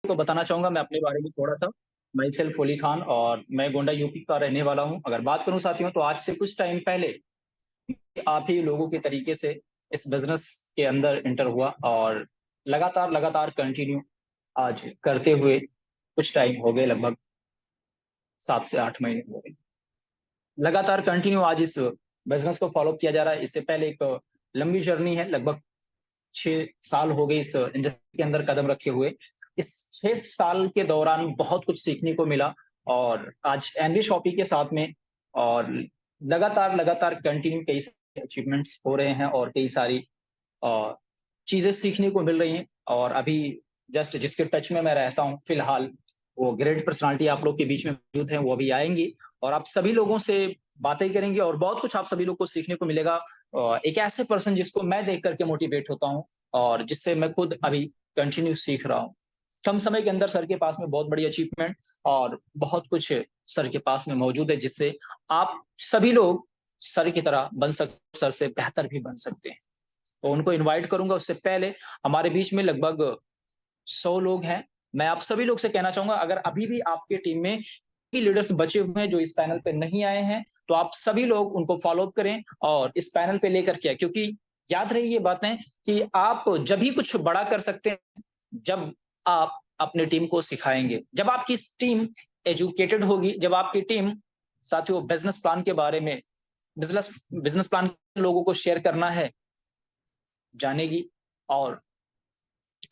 तो बताना चाहूँगा मैं अपने बारे में थोड़ा सा। मैं सेल्फ अली खान और मैं गोंडा यूपी का रहने वाला हूँ। अगर बात करूँ साथियों तो आज से कुछ टाइम पहले आप ही लोगों के तरीके से इस बिज़नेस के अंदर एंटर हुआ और लगातार कंटिन्यू आज करते हुए कुछ टाइम हो गए, लगभग 7 से 8 महीने हो गए। लगातार कंटिन्यू आज इस बिज़नेस को फ़ॉलो किया जा रहा है। इससे पहले एक लंबी जर्नी है, लगभग 6 साल हो गए इस इंडस्ट्री के अंदर कदम रखे हुए। इस 6 साल के दौरान बहुत कुछ सीखने को मिला और आज एनवी शॉपी के साथ में और लगातार कंटिन्यू कई सारे अचीवमेंट्स हो रहे हैं और कई सारी अ, चीज़ें सीखने को मिल रही हैं और अभी जस्ट जिसके टच में मैं रहता हूँ फिलहाल, वो ग्रेट पर्सनैलिटी आप लोग के बीच में मौजूद हैं, वो अभी आएँगी और आप सभी लोगों से बातें करेंगे और बहुत कुछ आप सभी लोग को सीखने को मिलेगा। एक ऐसे पर्सन जिसको मैं देख कर के मोटिवेट होता हूँ और जिससे मैं खुद अभी कंटिन्यू सीख रहा हूँ। कम समय के अंदर सर के पास में बहुत बड़ी अचीवमेंट और बहुत कुछ सर के पास में मौजूद है, जिससे आप सभी लोग सर की तरह बन सर से बेहतर भी बन सकते हैं। तो उनको इनवाइट करूँगा, उससे पहले हमारे बीच में लगभग 100 लोग हैं। मैं आप सभी लोग से कहना चाहूँगा, अगर अभी भी आपके टीम में भी लीडर्स बचे हुए हैं जो इस पैनल पे नहीं आए हैं, तो आप सभी लोग उनको फ़ॉलो अप करें और इस पैनल पे लेकर के आएँ, क्योंकि याद रहे ये बातें कि आप जब ही कुछ बड़ा कर सकते हैं, जब आप अपनी टीम को सिखाएँगे। जब आपकी टीम एजुकेटेड होगी, जब आपकी टीम साथियों बिज़नेस प्लान के बारे में बिज़नेस बिज़नेस प्लान लोगों को शेयर करना है, जानेगी और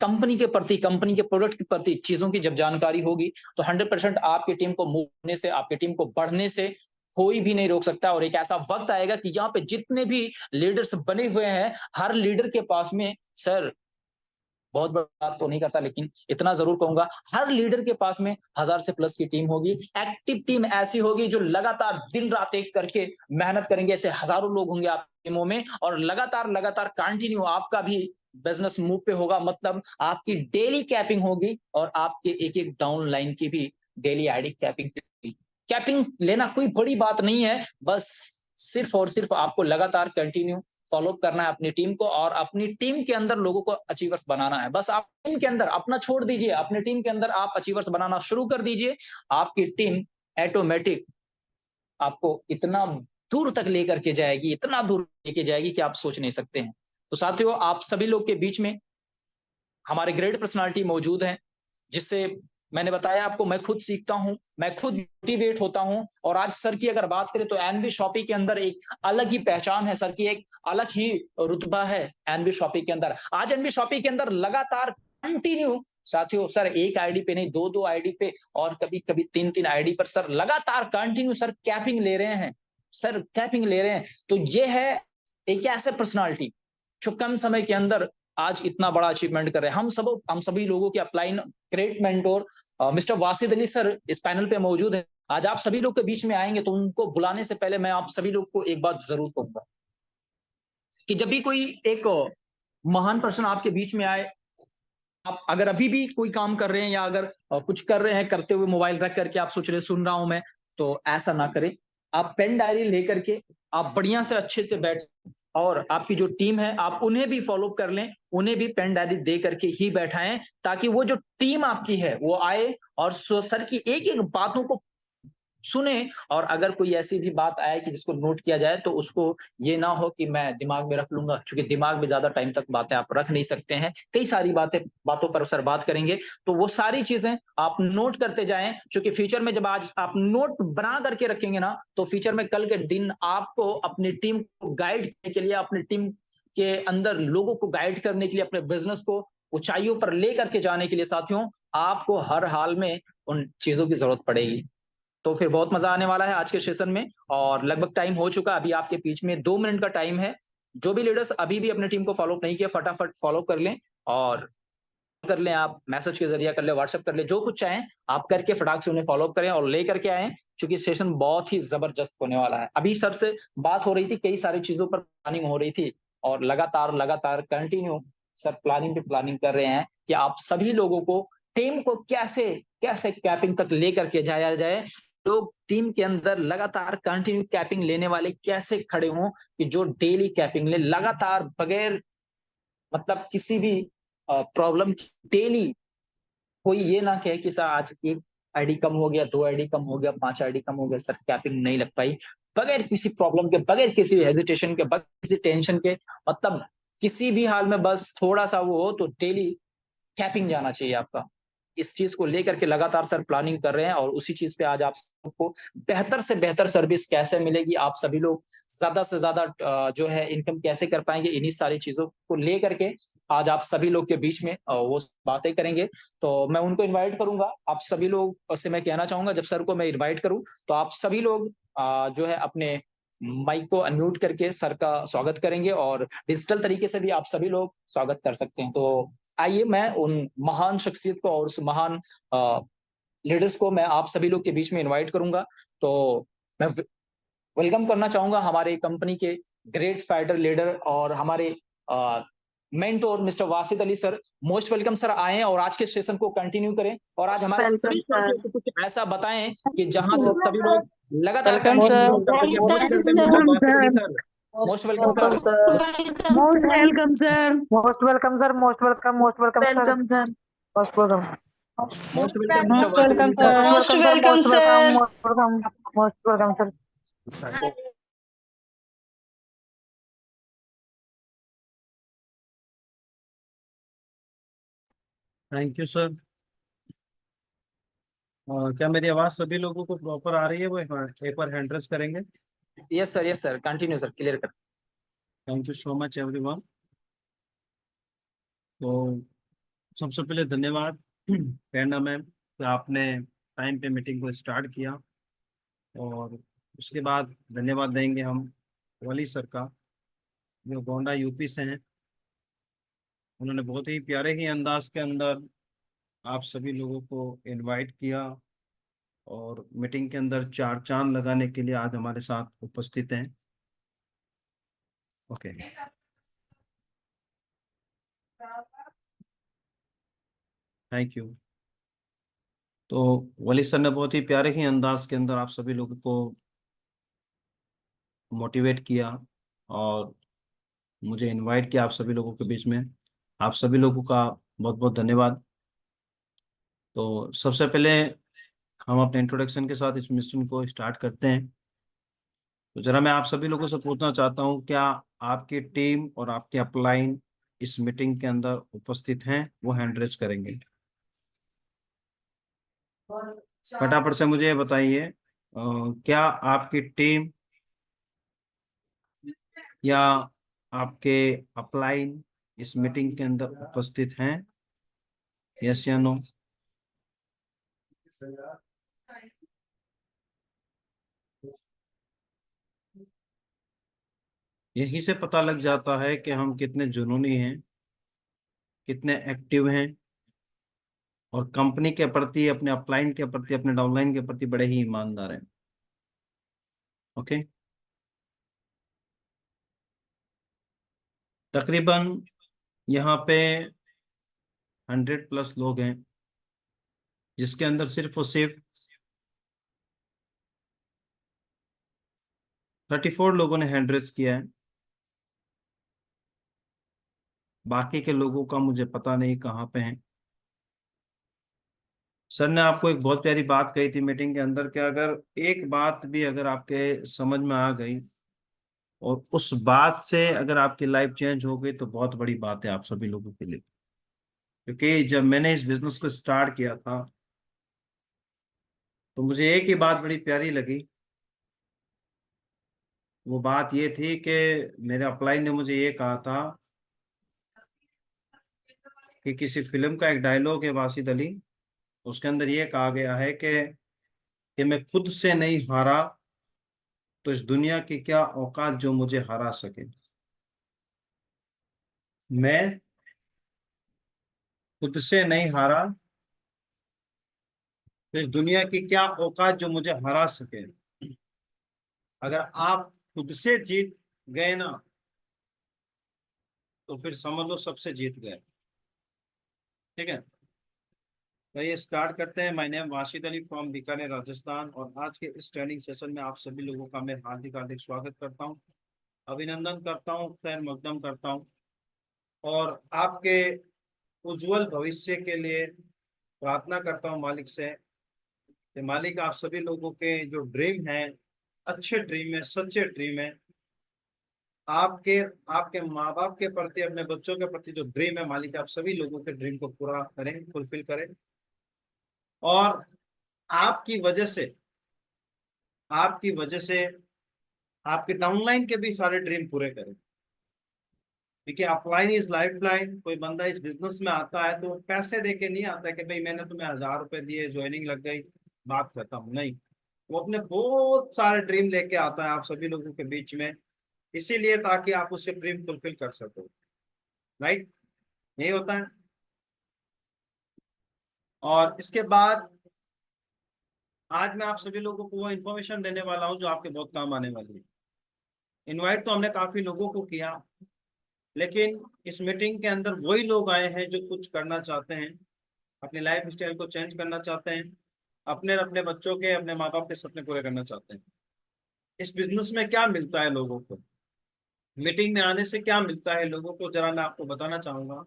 कंपनी के प्रति, कंपनी के प्रोडक्ट के प्रति चीज़ों की जब जानकारी होगी, तो 100% आपकी टीम को मूव होने से, आपकी टीम को बढ़ने से कोई भी नहीं रोक सकता और एक ऐसा वक़्त आएगा कि यहाँ पे जितने भी लीडर्स बने हुए हैं, हर लीडर के पास में सर बहुत बड़ी बात तो नहीं करता, लेकिन इतना ज़रूर कहूँगा, हर लीडर के पास में 1000 से प्लस की टीम होगी। एक्टिव टीम ऐसी होगी जो लगातार दिन-रात एक करके मेहनत करेंगे। ऐसे हज़ारों लोग होंगे आपकी टीमों में और लगातार कंटिन्यू आपका भी बिज़नेस मूव पे होगा, मतलब आपकी डेली कैपिंग होगी और आपके एक-एक डाउन लाइन की भी डेली आईडी कैपिंग होगी। कैपिंग लेना कोई बड़ी बात नहीं है, बस सिर्फ़ और सिर्फ़ आपको लगातार कंटिन्यू फ़ॉलो अप करना है अपनी टीम को और अपनी टीम के अंदर लोगों को अचीवर्स बनाना है। बस आप टीम के अंदर अपना छोड़ दीजिए, अपनी टीम के अंदर आप अचीवर्स बनाना शुरू कर दीजिए। आपकी टीम ऑटोमैटिक आपको इतना दूर तक लेकर के जाएगी, इतना दूर लेके जाएगी कि आप सोच नहीं सकते हैं। तो साथियों, आप सभी लोग के बीच में हमारे ग्रेट पर्सनैलिटी मौजूद हैं, जिससे मैंने बताया आपको मैं खुद सीखता हूँ, मैं खुद मोटिवेट होता हूँ और आज सर की अगर बात करें तो एनबी शॉपी के अंदर एक अलग ही पहचान है, सर की एक अलग ही रुतबा है एनबी शॉपी के अंदर। आज एनबी शॉपी के अंदर लगातार कंटिन्यू साथियों सर एक आईडी पे नहीं, 2-2 आईडी पे और कभी-कभी 3-3 आईडी पर सर लगातार कंटिन्यू सर कैपिंग ले रहे हैं। सर कैपिंग ले रहे हैं। तो ये है एक ऐसे पर्सनैलिटी जो कम समय के अंदर आज इतना बड़ा अचीवमेंट कर रहे हैं। हम सभी लोगों के upline great mentor mister Wasid Ali sir इस पैनल पे मौजूद हैं। आज आप सभी लोग के बीच में आएँगे तो उनको बुलाने से पहले मैं आप सभी लोग को एक बात ज़रूर कहूँगा कि जब भी कोई एक महान पर्सन आपके बीच में आए, आप अगर अभी भी कोई काम कर रहे हैं या अगर कुछ कर रहे हैं, करते हुए मोबाइल रख करके आप सोच रहे हैं सुन रहा हूँ मैं, तो ऐसा ना करें। आप पेन डायरी लेकर के आप बढ़िया से अच्छे से बैठ और आपकी जो टीम है आप उन्हें भी फ़ॉलो कर लें, उन्हें भी पेन डायरी दे करके ही बैठाएँ ताकि वो जो टीम आपकी है वो आए और सर की एक-एक बातों को सुने और अगर कोई ऐसी भी बात आए कि जिसको नोट किया जाए तो उसको ये ना हो कि मैं दिमाग में रख लूँगा, क्योंकि दिमाग में ज़्यादा टाइम तक बातें आप रख नहीं सकते हैं। कई सारी बातों पर सर बात करेंगे, तो वो सारी चीज़ें आप नोट करते जाएँ, क्योंकि फ्यूचर में जब आज आप नोट बना करके रखेंगे ना, तो फ्यूचर में कल के दिन आपको अपनी टीम को गाइड करने के लिए, अपनी टीम के अंदर लोगों को गाइड करने के लिए, अपने बिज़नेस को ऊँचाइयों पर लेकर के जाने के लिए साथियों, आपको हर हाल में उन चीज़ों की ज़रूरत पड़ेगी। तो फिर बहुत मज़ा आने वाला है आज के सेशन में और लगभग टाइम हो चुका है, अभी आपके बीच में 2 मिनट का टाइम है। जो भी लीडर्स अभी भी अपनी टीम को फ़ॉलो अप नहीं किया, फटाफट फ़ॉलो कर लें और कर लें आप मैसेज के ज़रिए कर लें, व्हाट्सएप कर लें, जो कुछ चाहें आप करके फटाक से उन्हें फ़ॉलो अप करें और लेकर के आएँ, क्योंकि सेशन बहुत ही ज़बरदस्त होने वाला है। अभी सर से बात हो रही थी, कई सारी चीज़ों पर प्लानिंग हो रही थी और लगातार कंटिन्यू सर प्लानिंग पे प्लानिंग कर रहे हैं कि आप सभी लोगों को टीम को कैसे कैसे कैपिंग तक लेकर के जाया जाए। लोग टीम के अंदर लगातार कंटिन्यू कैपिंग लेने वाले कैसे खड़े हों कि जो डेली कैपिंग लें, लगातार बगैर मतलब किसी भी प्रॉब्लम डेली कोई ये ना कहे कि सर आज 1 आईडी कम हो गया, 2 आईडी कम हो गया, 5 आईडी कम हो गया, सर कैपिंग नहीं लग पाई। बगैर किसी प्रॉब्लम के, बगैर किसी हेजिटेशन के, बगैर किसी टेंशन के, मतलब किसी भी हाल में बस थोड़ा-सा वो हो तो डेली कैपिंग जाना चाहिए आपका। इस चीज़ को लेकर के लगातार सर प्लानिंग कर रहे हैं और उसी चीज़ पे आज आप सबको बेहतर से बेहतर सर्विस कैसे मिलेगी, आप सभी लोग ज़्यादा से ज़्यादा जो है इनकम कैसे कर पाएँगे, इन्हीं सारी चीज़ों को लेकर के आज आप सभी लोग के बीच में वो बातें करेंगे। तो मैं उनको इनवाइट करूँगा, आप सभी लोग से मैं कहना चाहूँगा जब सर को मैं इनवाइट करूँ, तो आप सभी लोग जो है अपने माइक को अनम्यूट करके सर का स्वागत करेंगे और डिजिटल तरीके से भी आप सभी लोग स्वागत कर सकते हैं। तो आइए मैं उन महान शख्सियत को और उस महान लीडर्स को मैं आप सभी लोग के बीच में इनवाइट करूँगा। तो मैं वेलकम करना चाहूँगा हमारे कंपनी के ग्रेट फाइटर लीडर और हमारे mentor mister Wasid Ali sir. Most welcome sir, आएँ और आज के सेशन को कंटिन्यू करें और आज हमारे वेलकम सभी सर। साथियों को कुछ ऐसा बताएँ कि जहाँ से सभी लोग लगातार वेलकम कंटिन्यू सर। कर सकें। Most welcome mister Wasid Ali sir. Most welcome welcome sir. Sir. Most welcome sir. Most welcome sir. Most welcome. Most welcome sir. Welcome sir. Most welcome. Most welcome mister most Wasid welcome Ali sir. Sir. Most welcome sir. Most welcome. Most welcome sir. Thank you sir. क्या मेरी आवाज़ सभी लोगों को proper आ रही है? वो एक बार हैंड रेज करेंगे। Yes sir, continue sir, clear कर। Thank you so much everyone. तो सबसे पहले धन्यवाद कहना मैम कि आपने टाइम पे मीटिंग को स्टार्ट किया, और उसके बाद धन्यवाद देंगे हम वली सर का, जो गोंडा यूपी से हैं। उन्होंने बहुत ही प्यारे ही अंदाज के अंदर आप सभी लोगों को इनवाइट किया और मीटिंग के अंदर चार चांद लगाने के लिए आज हमारे साथ उपस्थित हैं। Okay, thank you. तो वली सर ने बहुत ही प्यारे ही अंदाज के अंदर आप सभी लोगों को मोटिवेट किया और मुझे इनवाइट किया आप सभी लोगों के बीच में। आप सभी लोगों का बहुत बहुत धन्यवाद। तो सबसे पहले हम अपने इंट्रोडक्शन के साथ इस मिशन को स्टार्ट करते हैं। तो जरा मैं आप सभी लोगों से पूछना चाहता हूँ, क्या आपकी टीम और आपके अपलाइन इस मीटिंग के अंदर उपस्थित हैं? वो हैंड रेज करेंगे। फटाफट से मुझे बताइए, क्या आपकी टीम या आपके अपलाइन इस मीटिंग के अंदर उपस्थित हैं? यस या नो? यहीं से पता लग जाता है कि हम कितने जुनूनी हैं, कितने एक्टिव हैं, और कंपनी के प्रति, अपने अपलाइन के प्रति, अपने डाउनलाइन के प्रति बड़े ही ईमानदार हैं। ओके, तकरीबन यहाँ पे 100+ लोग हैं, जिसके अंदर सिर्फ और सिर्फ 34 लोगों ने हैंड रेज किया है। बाकी के लोगों का मुझे पता नहीं कहाँ पे हैं। सर ने आपको एक बहुत प्यारी बात कही थी मीटिंग के अंदर कि अगर एक बात भी अगर आपके समझ में आ गई और उस बात से अगर आपकी लाइफ चेंज हो गई तो बहुत बड़ी बात है आप सभी लोगों के लिए। क्योंकि जब मैंने इस बिजनेस को स्टार्ट किया था तो मुझे एक ही बात बड़ी प्यारी लगी। वो बात ये थी कि मेरे अपलाइन ने मुझे ये कहा था कि किसी फिल्म का एक डायलॉग है वासिद अली, उसके अंदर ये कहा गया है कि मैं खुद से नहीं हारा तो इस दुनिया की क्या औकात जो मुझे हरा सके। मैं खुद से नहीं हारा तो इस दुनिया की क्या औकात जो मुझे हरा सके। अगर आप खुद से जीत गए ना तो फिर समझ लो सबसे जीत गए। ठीक है, तो ये स्टार्ट करते हैं। My name Washid Ali from Bikaner Rajasthan, और आज के इस ट्रेनिंग सेशन में आप सभी लोगों का मैं हार्दिक हार्दिक स्वागत करता हूँ, अभिनंदन करता हूँ, खैर मकदम करता हूँ, और आपके उज्जवल भविष्य के लिए प्रार्थना करता हूँ मालिक से कि मालिक आप सभी लोगों के जो ड्रीम है, अच्छे ड्रीम है, सच्चे ड्रीम है, आपके आपके माँ बाप के प्रति, अपने बच्चों के प्रति जो ड्रीम है, मालिक आप सभी लोगों के ड्रीम को पूरा करें, फुलफिल करें। और आपकी वजह से आपकी वजह से आपके डाउनलाइन के भी सारे ड्रीम पूरे करें। देखिए, अपलाइन इज लाइफ लाइन। कोई बंदा इस बिजनेस में आता है तो पैसे दे के नहीं आता है कि भाई मैंने तुम्हें 1000 रुपए दिए, ज्वाइनिंग लग गई, बात खत्म। नहीं, वो अपने बहुत सारे ड्रीम लेके आता है आप सभी लोगों के बीच में, इसीलिए ताकि आप उसके ड्रीम फुलफिल कर सको। राइट, यही होता है। और इसके बाद आज मैं आप सभी लोगों को वो इन्फॉर्मेशन देने वाला हूँ जो आपके बहुत काम आने वाली है। इनवाइट तो हमने काफी लोगों को किया, लेकिन इस मीटिंग के अंदर वही लोग आए हैं जो कुछ करना चाहते हैं, अपनी लाइफ स्टाइल को चेंज करना चाहते हैं, अपने अपने बच्चों के, अपने माँ बाप के सपने पूरे करना चाहते हैं। इस बिजनेस में क्या मिलता है लोगों को, मीटिंग में आने से क्या मिलता है लोगों को, जरा मैं आपको बताना चाहूंगा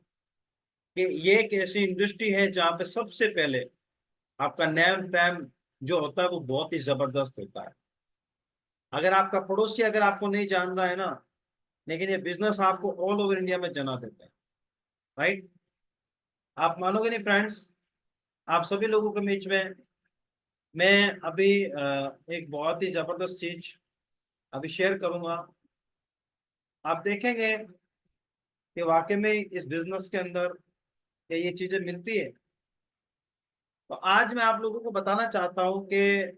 कि ये एक ऐसी इंडस्ट्री है जहाँ पे सबसे पहले आपका नेम फैम जो होता है वो बहुत ही जबरदस्त होता है। अगर आपका पड़ोसी अगर आपको नहीं जान रहा है ना, लेकिन ये बिजनेस आपको ऑल ओवर इंडिया में जना देता है। राइट, आप मानोगे नहीं फ्रेंड्स, आप सभी लोगों के बीच में मैं अभी एक बहुत ही जबरदस्त चीज अभी शेयर करूंगा। आप देखेंगे कि वाकई में इस बिजनेस के अंदर ये चीजें मिलती है। तो आज मैं आप लोगों को बताना चाहता हूं कि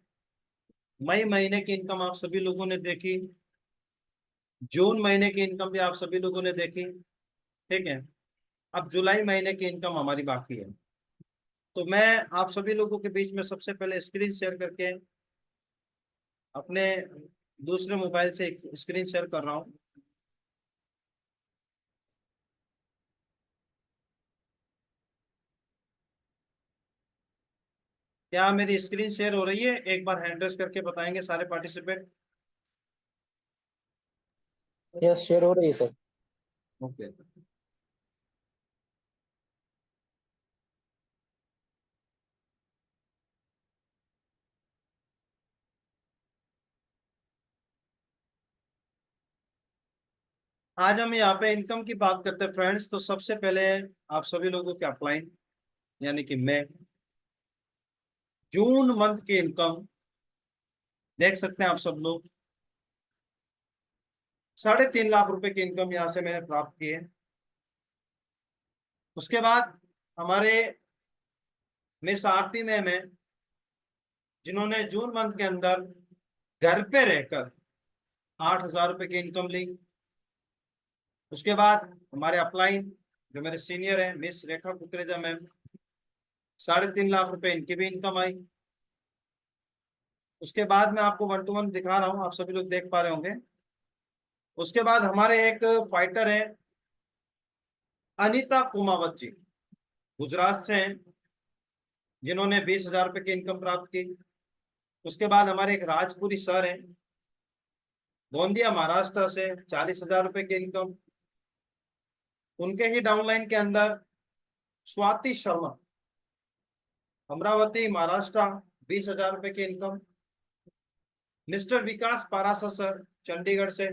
मई महीने की इनकम आप सभी लोगों ने देखी, जून महीने की इनकम भी आप सभी लोगों ने देखी, ठीक है। अब जुलाई महीने की इनकम हमारी बाकी है। तो मैं आप सभी लोगों के बीच में सबसे पहले स्क्रीन शेयर करके अपने दूसरे मोबाइल से एक स्क्रीन शेयर कर रहा हूँ। क्या मेरी स्क्रीन शेयर हो रही है? एक बार हैंड रेस करके बताएंगे सारे पार्टिसिपेंट। यस, शेयर हो रही है सर। ओके, आज हम यहाँ पे इनकम की बात करते हैं फ्रेंड्स। तो सबसे पहले आप सभी लोगों के अपलाइन यानी कि मैं जून मंथ की इनकम देख सकते हैं आप सब लोग। 3.5 लाख रुपए की इनकम यहाँ से मैंने प्राप्त की है। उसके बाद हमारे मिस आरती मैम है जिन्होंने जून मंथ के अंदर घर पे रहकर 8,000 रुपए की इनकम ली। उसके बाद हमारे अपलाइन जो मेरे सीनियर है मिस रेखा कुकरेजा मैम, 3.5 लाख रुपए इनकी भी इनकम आई। उसके बाद मैं आपको 1 to 1 दिखा रहा हूँ, आप सभी लोग देख पा रहे होंगे। उसके बाद हमारे एक फाइटर है अनीता कुमावत जी, गुजरात से हैं, जिन्होंने 20,000 रुपए की इनकम प्राप्त की। उसके बाद हमारे एक राजपुरी सर हैं गोंदिया महाराष्ट्र से, 40,000 रुपए की इनकम। उनके ही डाउनलाइन के अंदर स्वाति शर्मा, अमरावती महाराष्ट्र, 20,000 रुपए की इनकम। मिस्टर विकास पारासा सर चंडीगढ़ से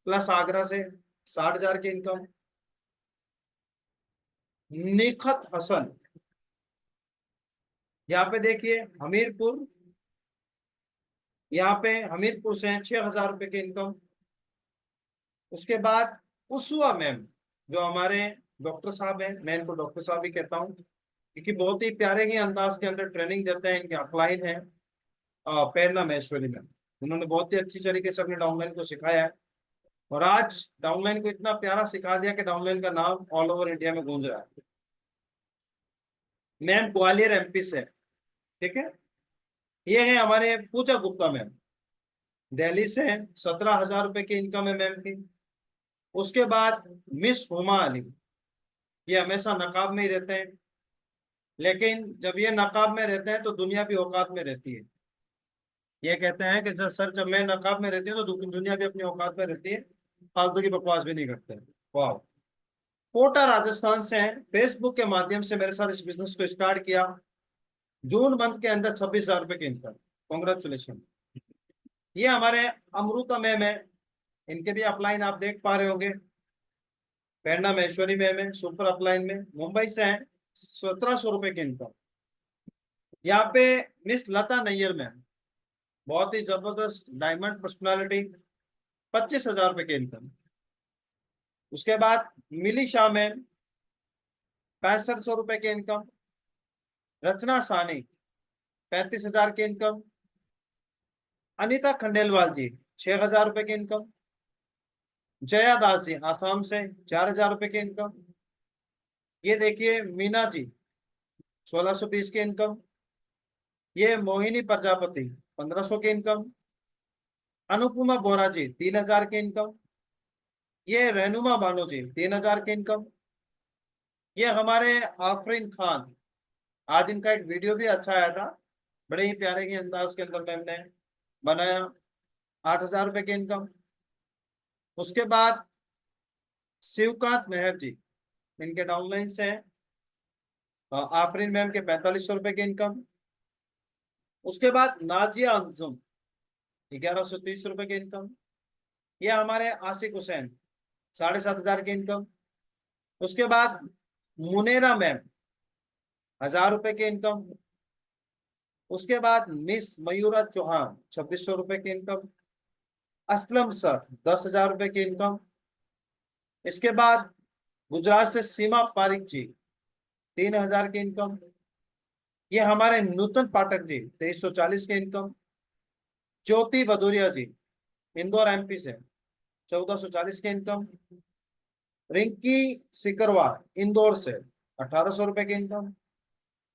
प्लस आगरा से 60,000 की इनकम। निखत हसन यहाँ पे देखिए हमीरपुर, यहाँ पे हमीरपुर से 6,000 रुपए की इनकम। उसके बाद उसवा मैम जो हमारे डॉक्टर साहब हैं, मैं इनको डॉक्टर साहब ही कहता हूँ क्योंकि बहुत ही प्यारे ही अंदाज के अंदर ट्रेनिंग देते हैं। इनके अपलाइन है प्रेरणा महेश्वरी मैम, उन्होंने बहुत ही अच्छी तरीके से अपने डाउनलाइन को सिखाया है और आज डाउनलाइन को इतना प्यारा सिखा दिया कि डाउनलाइन का नाम ऑल ओवर इंडिया में गूंज रहा है। मैम ग्वालियर एमपी से, ठीक है। ये है हमारे पूजा गुप्ता मैम, दिल्ली से है, 17,000 रुपए की इनकम है मैम की। उसके बाद मिस हुमा अली, ये हमेशा नकाब में ही रहते हैं, लेकिन जब ये नकाब में रहते हैं तो दुनिया भी औकात में रहती है। ये कहते हैं कि सर जब मैं नकाब में रहती हूँ तो दुनिया भी अपनी औकात में रहती है, फालतू की बकवास भी नहीं करते। वाह, कोटा राजस्थान से हैं, फेसबुक के माध्यम से मेरे साथ इस बिजनेस को स्टार्ट किया। जून मंथ के अंदर 26,000 रुपए की इनकम। कॉन्ग्रेचुलेशन। ये हमारे अमृता मैम है, इनके भी अपलाइन आप देख पा रहे होंगे। प्रेरणा महेश्वरी मैम है, सुपर अपलाइन में, मुंबई से है, 1700 रुपए की इनकम। यहाँ पे मिस लता नैयर मैम, बहुत ही जबरदस्त डायमंड पर्सनालिटी, 25,000 रुपए की इनकम। उसके बाद मिली शाह मैम, 6500 रुपए की इनकम। रचना सानी, 35,000 की इनकम। अनीता खंडेलवाल जी, 6,000 रुपए की इनकम। जया दास जी आसाम से, 4,000 रुपए की इनकम। ये देखिए मीना जी, 1620 की इनकम। ये मोहिनी प्रजापति, 1500 की इनकम। अनुपमा बोरा जी, 3,000 की इनकम। ये रहनुमा बानो जी, 3,000 की इनकम। ये हमारे आफरीन खान, आज इनका एक वीडियो भी अच्छा आया था, बड़े ही प्यारे के अंदाज के अंदर मैम ने बनाया, 8,000 रुपए की इनकम। उसके बाद शिवकांत मेहर जी, इनके डाउनलाइन से हैं, आफरीन मैम के 4500 रुपए की इनकम। उसके बाद नाजिया अंजुम, 1130 रुपए की इनकम। ये हमारे आसिक हुसैन, 7,500 की इनकम। उसके बाद मुनेरा मैम, 1,000 रुपए की इनकम। उसके बाद मिस मयूरा चौहान, 2,600 रुपए की इनकम। असलम सर, 10,000 रुपए की इनकम। इसके बाद गुजरात से सीमा पारिक जी, 3,000 की इनकम। ये हमारे नूतन पाठक जी, 2,340 की इनकम। ज्योति भदौरिया जी, इंदौर एमपी से, 1,440 की इनकम। रिंकी सिकरवार, इंदौर से, 1,800 रुपए की इनकम।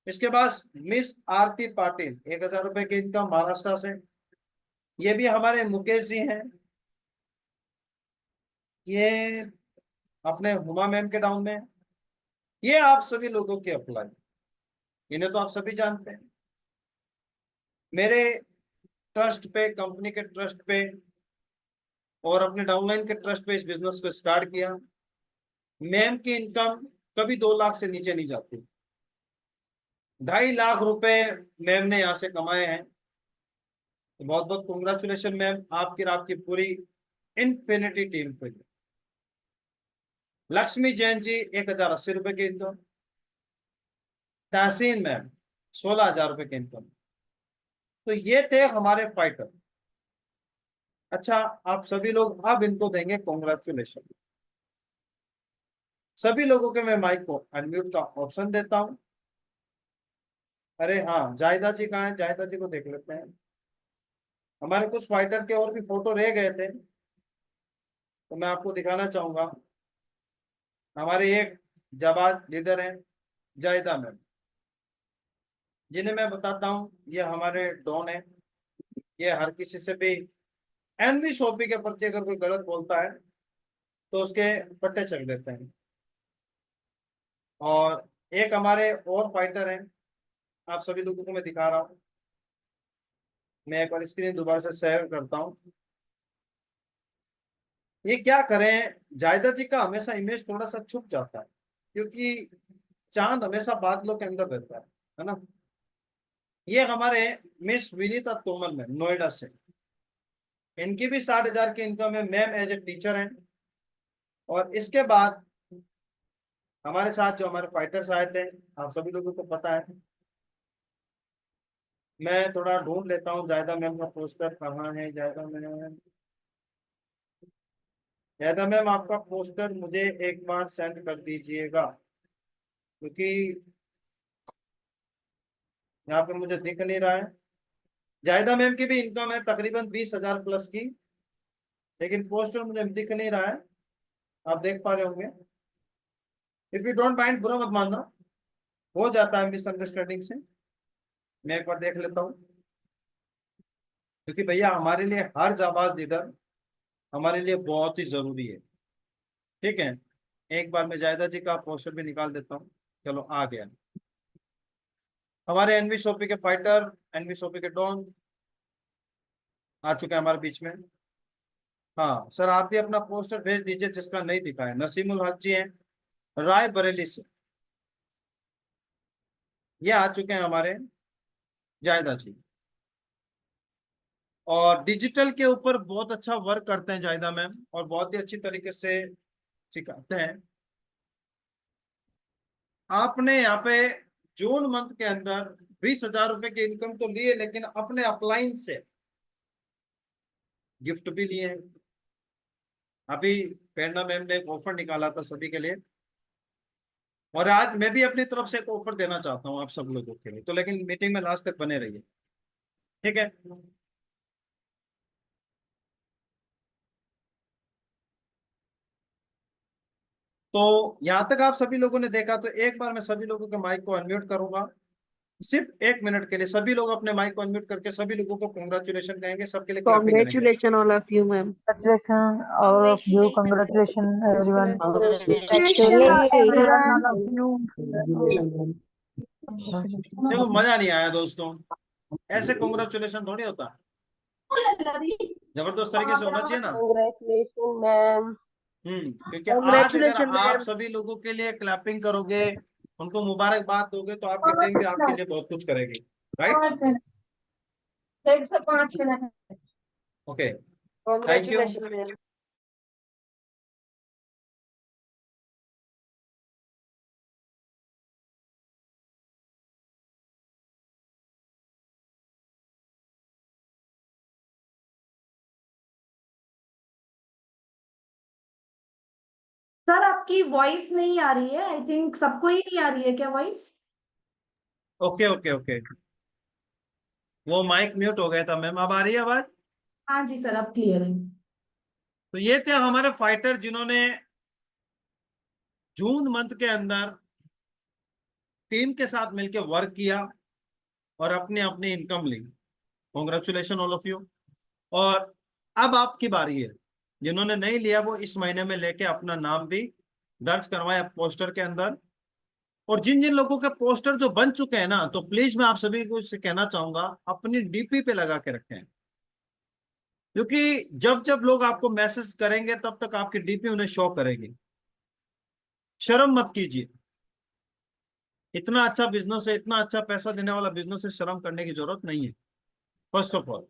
इसके बाद मिस आरती पाटिल, 1,000 रुपए की इनकम, महाराष्ट्र से। ये भी हमारे मुकेश जी हैं, ये अपने हुमा मैम के डाउन में। ये आप सभी लोगों के अप्लाई, इन्हें तो आप सभी जानते हैं। मेरे ट्रस्ट पे, कंपनी के ट्रस्ट पे और अपने डाउनलाइन के ट्रस्ट पे इस बिजनेस को स्टार्ट किया। मैम की इनकम कभी 2 लाख से नीचे नहीं जाती। 2.5 लाख रुपए मैम ने यहाँ से कमाए हैं। तो बहुत बहुत कॉन्ग्रेचुलेशन मैम, आपकी और आपकी पूरी इन्फिनिटी टीम को। लक्ष्मी जैन जी, 1,080 रुपए की इनकम। तहसीन मैम, 16,000 रुपए की इनकम। तो ये थे हमारे फाइटर। अच्छा, आप सभी लोग अब इनको देंगे कॉन्ग्रेचुलेशन। सभी लोगों के मैं माइक को अनम्यूट का ऑप्शन देता हूं। अरे हाँ, जायदा जी कहाँ है? जायदा जी को देख लेते हैं। हमारे कुछ फाइटर के और भी फोटो रह गए थे, तो मैं आपको दिखाना चाहूंगा। हमारे एक जाबाज लीडर हैं जायदा मैम, जिन्हें मैं बताता हूँ, ये हमारे डॉन है। ये हर किसी से भी एनवी शोपी के प्रति अगर कोई गलत बोलता है तो उसके पट्टे चल देते हैं। और एक हमारे और फाइटर हैं, आप सभी लोगों को मैं दिखा रहा हूँ। मैं एक बार स्क्रीन दोबारा से शेयर करता हूँ। ये क्या करें, जायदा जी का हमेशा इमेज थोड़ा सा छुप जाता है, क्योंकि चांद हमेशा बादलों के अंदर रहता है ना। ये हमारे मिस विनीता तोमर में, नोएडा से, इनकी भी 60,000 की इनकम है। मैम एज ए टीचर हैं। और इसके बाद हमारे साथ जो हमारे फाइटर्स आए थे, आप सभी लोगों को पता है। मैं थोड़ा ढूंढ लेता हूँ जायदा मैम का पोस्टर कहाँ है। जायदा मैम, जायदा मैम आपका पोस्टर मुझे एक बार सेंड कर दीजिएगा, क्योंकि यहाँ पे मुझे दिख नहीं रहा है। जायदा मैम की भी इनकम है तकरीबन 20,000 प्लस की, लेकिन पोस्टर मुझे दिख नहीं रहा है। आप देख पा रहे होंगे। इफ यू डोंट माइंड, बुरा मत मानना, हो जाता है मिसअंडरस्टैंडिंग से। मैं एक बार देख लेता हूँ, क्योंकि भैया हमारे लिए हर जाबाज लीडर हमारे लिए बहुत ही जरूरी है। ठीक है, एक बार मैं जायदा जी का पोस्टर भी निकाल देता हूँ। चलो, आ गया हमारे एनवी शोपी के फाइटर, एनवी शोपी के डॉन आ चुके हैं हमारे बीच में। हाँ सर, आप भी अपना पोस्टर भेज दीजिए जिसका नहीं दिखा है। नसीमुल हक जी हैं, राय बरेली से, ये आ चुके हैं हमारे। जायदा जी। और डिजिटल के ऊपर बहुत अच्छा वर्क करते हैं जायदा मैम, और बहुत ही अच्छी तरीके से सिखाते हैं। आपने यहाँ पे जून मंथ के अंदर 20,000 रुपए की इनकम तो लिए, लेकिन अपने अपलाइन से गिफ्ट भी लिए हैं। अभी प्रेरणा मैम ने एक ऑफर निकाला था सभी के लिए, और आज मैं भी अपनी तरफ से एक ऑफर देना चाहता हूँ आप सब लोगों के लिए, तो लेकिन मीटिंग में लास्ट तक बने रहिए, ठीक है। तो यहाँ तक आप सभी लोगों ने देखा, तो एक बार मैं सभी लोगों के माइक को अनम्यूट करूंगा, सिर्फ 1 मिनट के लिए। सभी लोग अपने माइक को अनम्यूट करके सभी लोगों को कॉन्ग्रेचुलेशन कहेंगे, सबके लिए क्लैपिंग करेंगे। Congratulations all of you, ma'am. Congratulations all of you. Congratulations everyone. Congratulations all of you. देखो मजा नहीं आया दोस्तों, ऐसे कॉन्ग्रेचुलेशन थोड़ी होता, जबरदस्त तरीके से होना चाहिए ना। Congratulations, ma'म। क्योंकि आज अगर Congratulations, आप ma'am। सभी लोगों के लिए क्लैपिंग करोगे, उनको मुबारकबाद दोगे, तो आपकी टीम भी आपके लिए बहुत कुछ करेगी, right. Okay, thank you. Congratulations, ma'am। Sir आपकी वॉइस नहीं आ रही है, आई थिंक सबको ही नहीं आ रही है क्या वॉइस? ओके ओके ओके, वो माइक म्यूट हो गया था मैम, अब आ रही है आवाज। हाँ जी सर, अब क्लियर है। तो ये थे हमारे फाइटर जिन्होंने जून मंथ के अंदर टीम के साथ मिलकर वर्क किया और अपनी अपनी इनकम ली। Congratulation all of you. और अब आपकी बारी है, जिन्होंने नहीं लिया वो इस महीने में लेके अपना नाम भी दर्ज करवाए पोस्टर के अंदर। और जिन जिन लोगों के पोस्टर जो बन चुके हैं ना, तो प्लीज मैं आप सभी को इससे कहना चाहूंगा, अपनी डीपी पे लगा के रखें, क्योंकि जब जब लोग आपको मैसेज करेंगे तब तक आपकी डीपी उन्हें शो करेगी। शर्म मत कीजिए, इतना अच्छा बिजनेस है, इतना अच्छा पैसा देने वाला बिजनेस है, शर्म करने की जरूरत नहीं है, फर्स्ट ऑफ ऑल।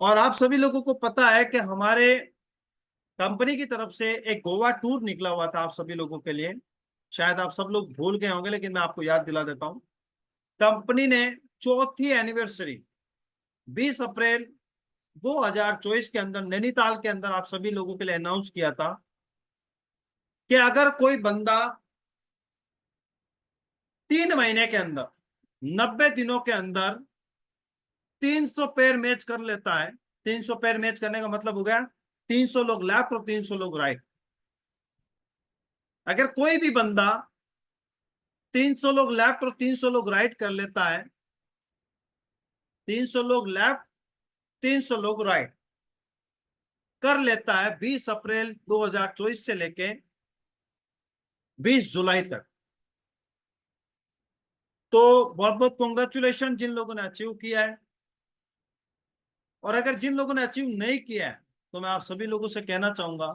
और आप सभी लोगों को पता है कि हमारे कंपनी की तरफ से एक गोवा टूर निकला हुआ था आप सभी लोगों के लिए। शायद आप सब लोग भूल गए होंगे, लेकिन मैं आपको याद दिला देता हूं। कंपनी ने चौथी एनिवर्सरी 20 अप्रैल 2024 के अंदर नैनीताल के अंदर आप सभी लोगों के लिए अनाउंस किया था कि अगर कोई बंदा 3 महीने के अंदर 90 दिनों के अंदर 300 पैर मैच कर लेता है, 300 पैर मैच करने का मतलब हो गया 300 लोग लेफ्ट और 300 लोग राइट। अगर कोई भी बंदा 300 लोग लेफ्ट और 300 लोग राइट कर लेता है, 300 लोग लेफ्ट 300 लोग राइट कर लेता है 20 अप्रैल 2024 से लेके 20 जुलाई तक, तो बहुत बहुत कॉन्ग्रेचुलेशन जिन लोगों ने अचीव किया है। और अगर जिन लोगों ने अचीव नहीं किया है, तो मैं आप सभी लोगों से कहना चाहूंगा,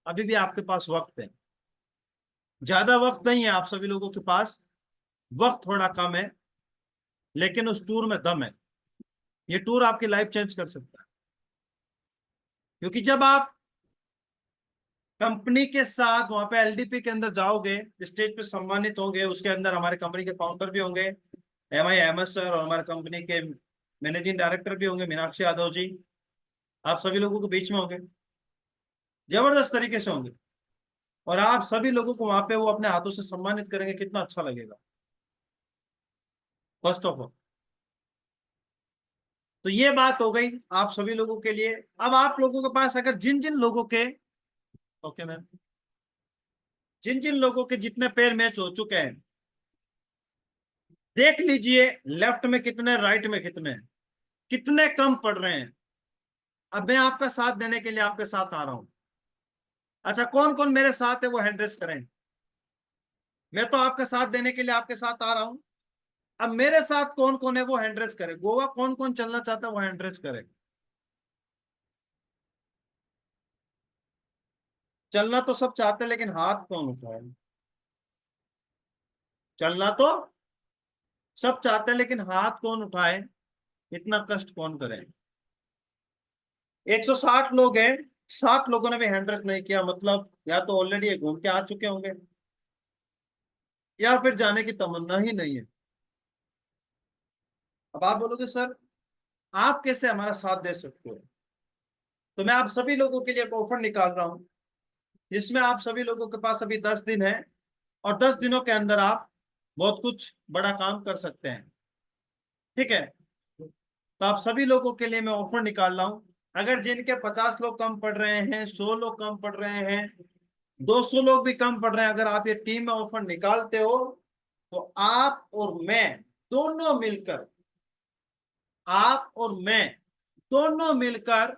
अभी भी आपके पास वक्त है, ज्यादा वक्त नहीं है आप सभी लोगों के पास, वक्त थोड़ा कम है, लेकिन उस टूर में दम है। ये टूर आपकी लाइफ चेंज कर सकता है, क्योंकि जब आप कंपनी के साथ वहां पे एलडीपी के अंदर जाओगे, स्टेज पे सम्मानित होंगे, उसके अंदर हमारे कंपनी के फाउंडर भी होंगे MI अहमद सर, और हमारे कंपनी के मैनेजिंग डायरेक्टर भी होंगे मीनाक्षी यादव जी, आप सभी लोगों के बीच में होंगे, जबरदस्त तरीके से होंगे, और आप सभी लोगों को वहां पे वो अपने हाथों से सम्मानित करेंगे, कितना अच्छा लगेगा, फर्स्ट ऑफ ऑल। तो ये बात हो गई आप सभी लोगों के लिए। अब आप लोगों के पास अगर जिन जिन लोगों के, ओके मैम, जिन जिन लोगों के जितने पेयर मैच हो चुके हैं, देख लीजिए लेफ्ट में कितने, राइट में कितने, कितने कम पड़ रहे हैं। अब मैं आपका साथ देने के लिए आपके साथ आ रहा हूं। अच्छा, कौन कौन मेरे साथ है वो हैंड रेस करें। मैं तो आपका साथ देने के लिए आपके साथ आ रहा हूं। अब मेरे साथ कौन कौन है वो हैंड रेस करे। गोवा कौन कौन चलना चाहता है वो हैंड रेस करे। चलना तो सब चाहते हैं, लेकिन हाथ कौन उठाए। चलना तो सब चाहते हैं, लेकिन हाथ कौन उठाए, इतना कष्ट कौन करे। 160 लोग हैं, 60 लोगों ने भी हैंड रख नहीं किया, मतलब या तो ऑलरेडी ये घूम के आ चुके होंगे या फिर जाने की तमन्ना ही नहीं है। अब आप बोलोगे सर आप कैसे हमारा साथ दे सकते हो, तो मैं आप सभी लोगों के लिए एक ऑफर निकाल रहा हूं, जिसमें आप सभी लोगों के पास अभी 10 दिन है, और 10 दिनों के अंदर आप बहुत कुछ बड़ा काम कर सकते हैं। ठीक है, तो आप सभी लोगों के लिए मैं ऑफर निकाल रहा हूं। अगर जिनके 50 लोग कम पड़ रहे हैं, 100 लोग कम पड़ रहे हैं, 200 लोग भी कम पड़ रहे हैं, अगर आप ये टीम में ऑफर निकालते हो, तो आप और मैं दोनों मिलकर, आप और मैं दोनों मिलकर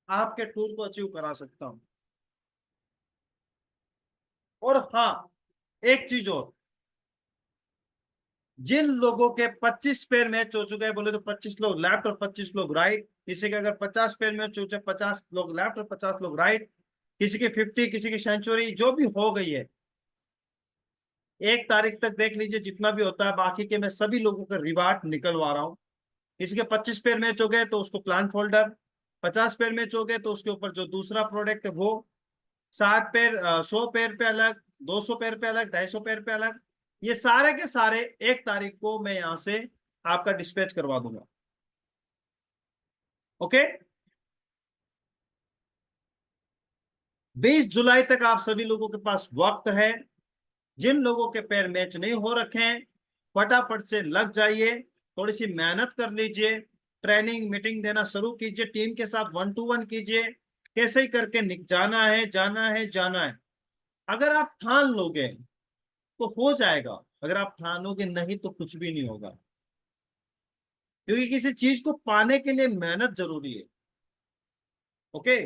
आपके टूर को अचीव करा सकता हूं। और हाँ, एक चीज और, जिन लोगों के 25 पेयर मैच हो चुके हैं, बोले तो 25 लोग लेफ्ट और 25 लोग राइट, किसी के अगर 50 पेयर मैच हो चुके, 50 लोग लेफ्ट और 50 लोग राइट, किसी की 50, किसी की सेंचुरी जो भी हो गई है, 1 तारीख तक देख लीजिए जितना भी होता है, बाकी के मैं सभी लोगों का रिवार्ड निकलवा रहा हूँ। किसी के 25 पेयर मैच हो गए तो उसको प्लान फोल्डर, 50 पेयर मैच हो गए तो उसके ऊपर जो दूसरा प्रोडक्ट है वो, 60 पेयर 100 पेयर पे अलग, 200 पेयर पे अलग, 250 पेयर पे अलग, ये सारे के सारे 1 तारीख को मैं यहां से आपका डिस्पैच करवा दूंगा। ओके, 20 जुलाई तक आप सभी लोगों के पास वक्त है। जिन लोगों के पैर मैच नहीं हो रखे हैं, फटाफट से लग जाइए, थोड़ी सी मेहनत कर लीजिए, ट्रेनिंग मीटिंग देना शुरू कीजिए, टीम के साथ 1 to 1 कीजिए, कैसे ही करके जाना है, जाना है, जाना है। अगर आप ठान लोगे तो हो जाएगा, अगर आप ठानोगे नहीं तो कुछ भी नहीं होगा, क्योंकि किसी चीज को पाने के लिए मेहनत जरूरी है। ओके,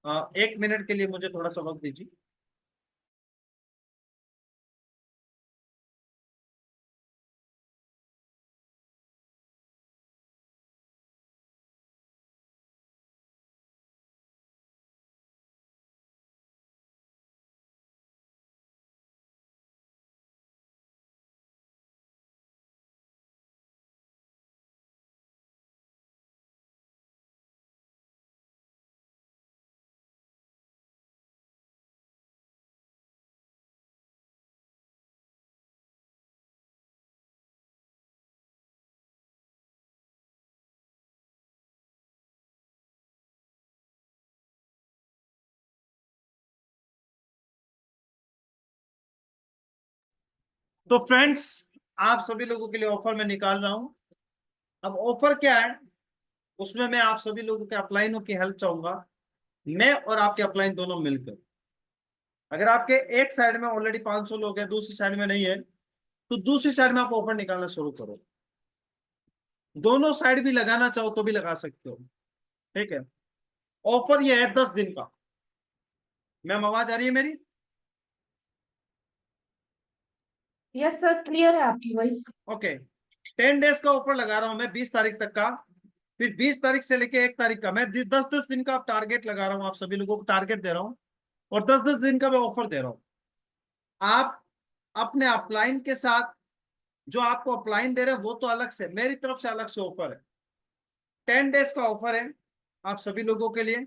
1 मिनट के लिए मुझे थोड़ा सा वक्त दीजिए। तो फ्रेंड्स, आप सभी लोगों के लिए ऑफर मैं निकाल रहा हूं। अब ऑफर क्या है, उसमें मैं आप सभी लोगों के अपलाइनों की हेल्प चाहूंगा, मैं और आपके अपलाइन दोनों मिलकर। अगर आपके एक साइड में ऑलरेडी 500 लोग हैं, दूसरी साइड में नहीं है, तो दूसरी साइड में आप ऑफर निकालना शुरू करो। दोनों साइड भी लगाना चाहो तो भी लगा सकते हो। ठीक है, ऑफर ये है 10 दिन का। मैम आवाज आ रही है मेरी? यस सर, क्लियर है आपकी वॉइस। ओके, 10 डेज का ऑफर लगा रहा हूं मैं, 20 तारीख तक का, फिर 20 तारीख से लेके 1 तारीख का, मैं 10-10 दिन का आप टारगेट लगा रहा हूँ, आप सभी लोगों को टारगेट दे रहा हूँ, और 10-10 दिन का मैं ऑफर दे रहा हूँ। आप अपने अपलाइन के साथ, जो आपको अपलाइन दे रहे हैं वो तो अलग से, मेरी तरफ से अलग से ऑफर है। 10 डेज का ऑफर है आप सभी लोगों के लिए,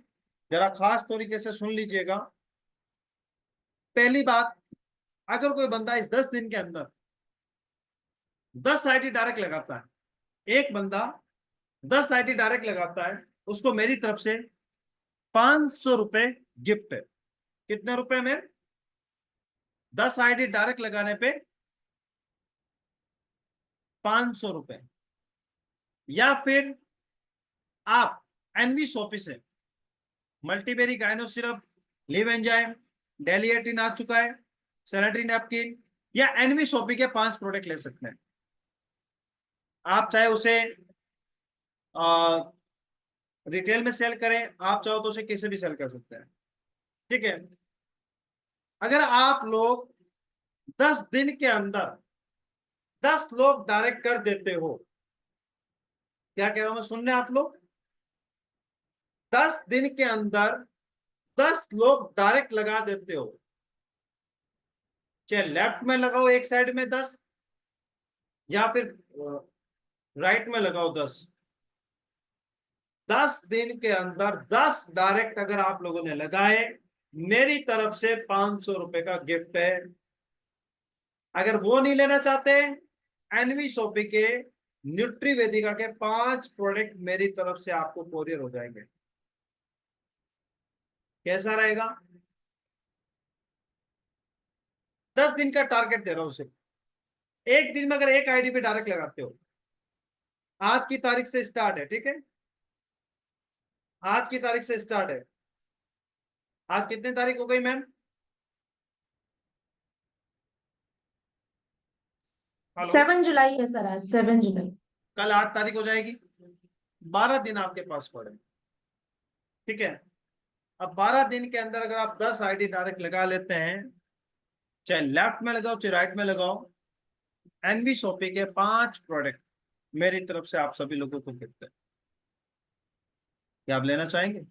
जरा खास तरीके से सुन लीजिएगा। पहली बात, अगर कोई बंदा इस 10 दिन के अंदर 10 आईडी डायरेक्ट लगाता है, एक बंदा 10 आईडी डायरेक्ट लगाता है, उसको मेरी तरफ से 500 रुपए गिफ्ट है। कितने रुपए में? 10 आईडी डायरेक्ट लगाने पे 500 रुपए। या फिर आप एनवी शॉपी से multiberry gyno syrup, liv enzyme, daily eighteen आ चुका है, सैनिटरी नैपकिन, या एनवी शॉपी के 5 प्रोडक्ट ले सकते हैं। आप चाहे उसे रिटेल में सेल करें, आप चाहो तो उसे कैसे भी सेल कर सकते हैं। ठीक है, अगर आप लोग 10 दिन के अंदर 10 लोग डायरेक्ट कर देते हो, क्या कह रहा हूं मैं, सुन रहे हैं आप लोग? 10 दिन के अंदर 10 लोग डायरेक्ट लगा देते हो, चाहे लेफ्ट में लगाओ एक साइड में 10 या फिर राइट में लगाओ 10, 10 दिन के अंदर 10 डायरेक्ट अगर आप लोगों ने लगाए, मेरी तरफ से 500 रुपए का गिफ्ट है। अगर वो नहीं लेना चाहते, एनवी शॉपी के न्यूट्री वेदिका के 5 प्रोडक्ट मेरी तरफ से आपको कोरियर हो जाएंगे। कैसा रहेगा? 10 दिन का टारगेट दे रहा हूं सिर्फ। एक दिन में अगर एक आईडी पे डायरेक्ट लगाते हो, आज की तारीख से स्टार्ट है, ठीक है, आज की तारीख से स्टार्ट है। आज कितनी तारीख हो गई मैम? हेलो, 7 जुलाई है सर, आज 7 जुलाई। कल 8 तारीख हो जाएगी। 12 दिन आपके पास पड़े, ठीक है। अब 12 दिन के अंदर अगर आप 10 आईडी डायरेक्ट लगा लेते हैं, चाहे लेफ्ट में लगाओ चाहे राइट में लगाओ, एनवी शॉपी के 5 प्रोडक्ट मेरी तरफ से आप सभी लोगों को गिफ्ट है। क्या आप लेना चाहेंगे?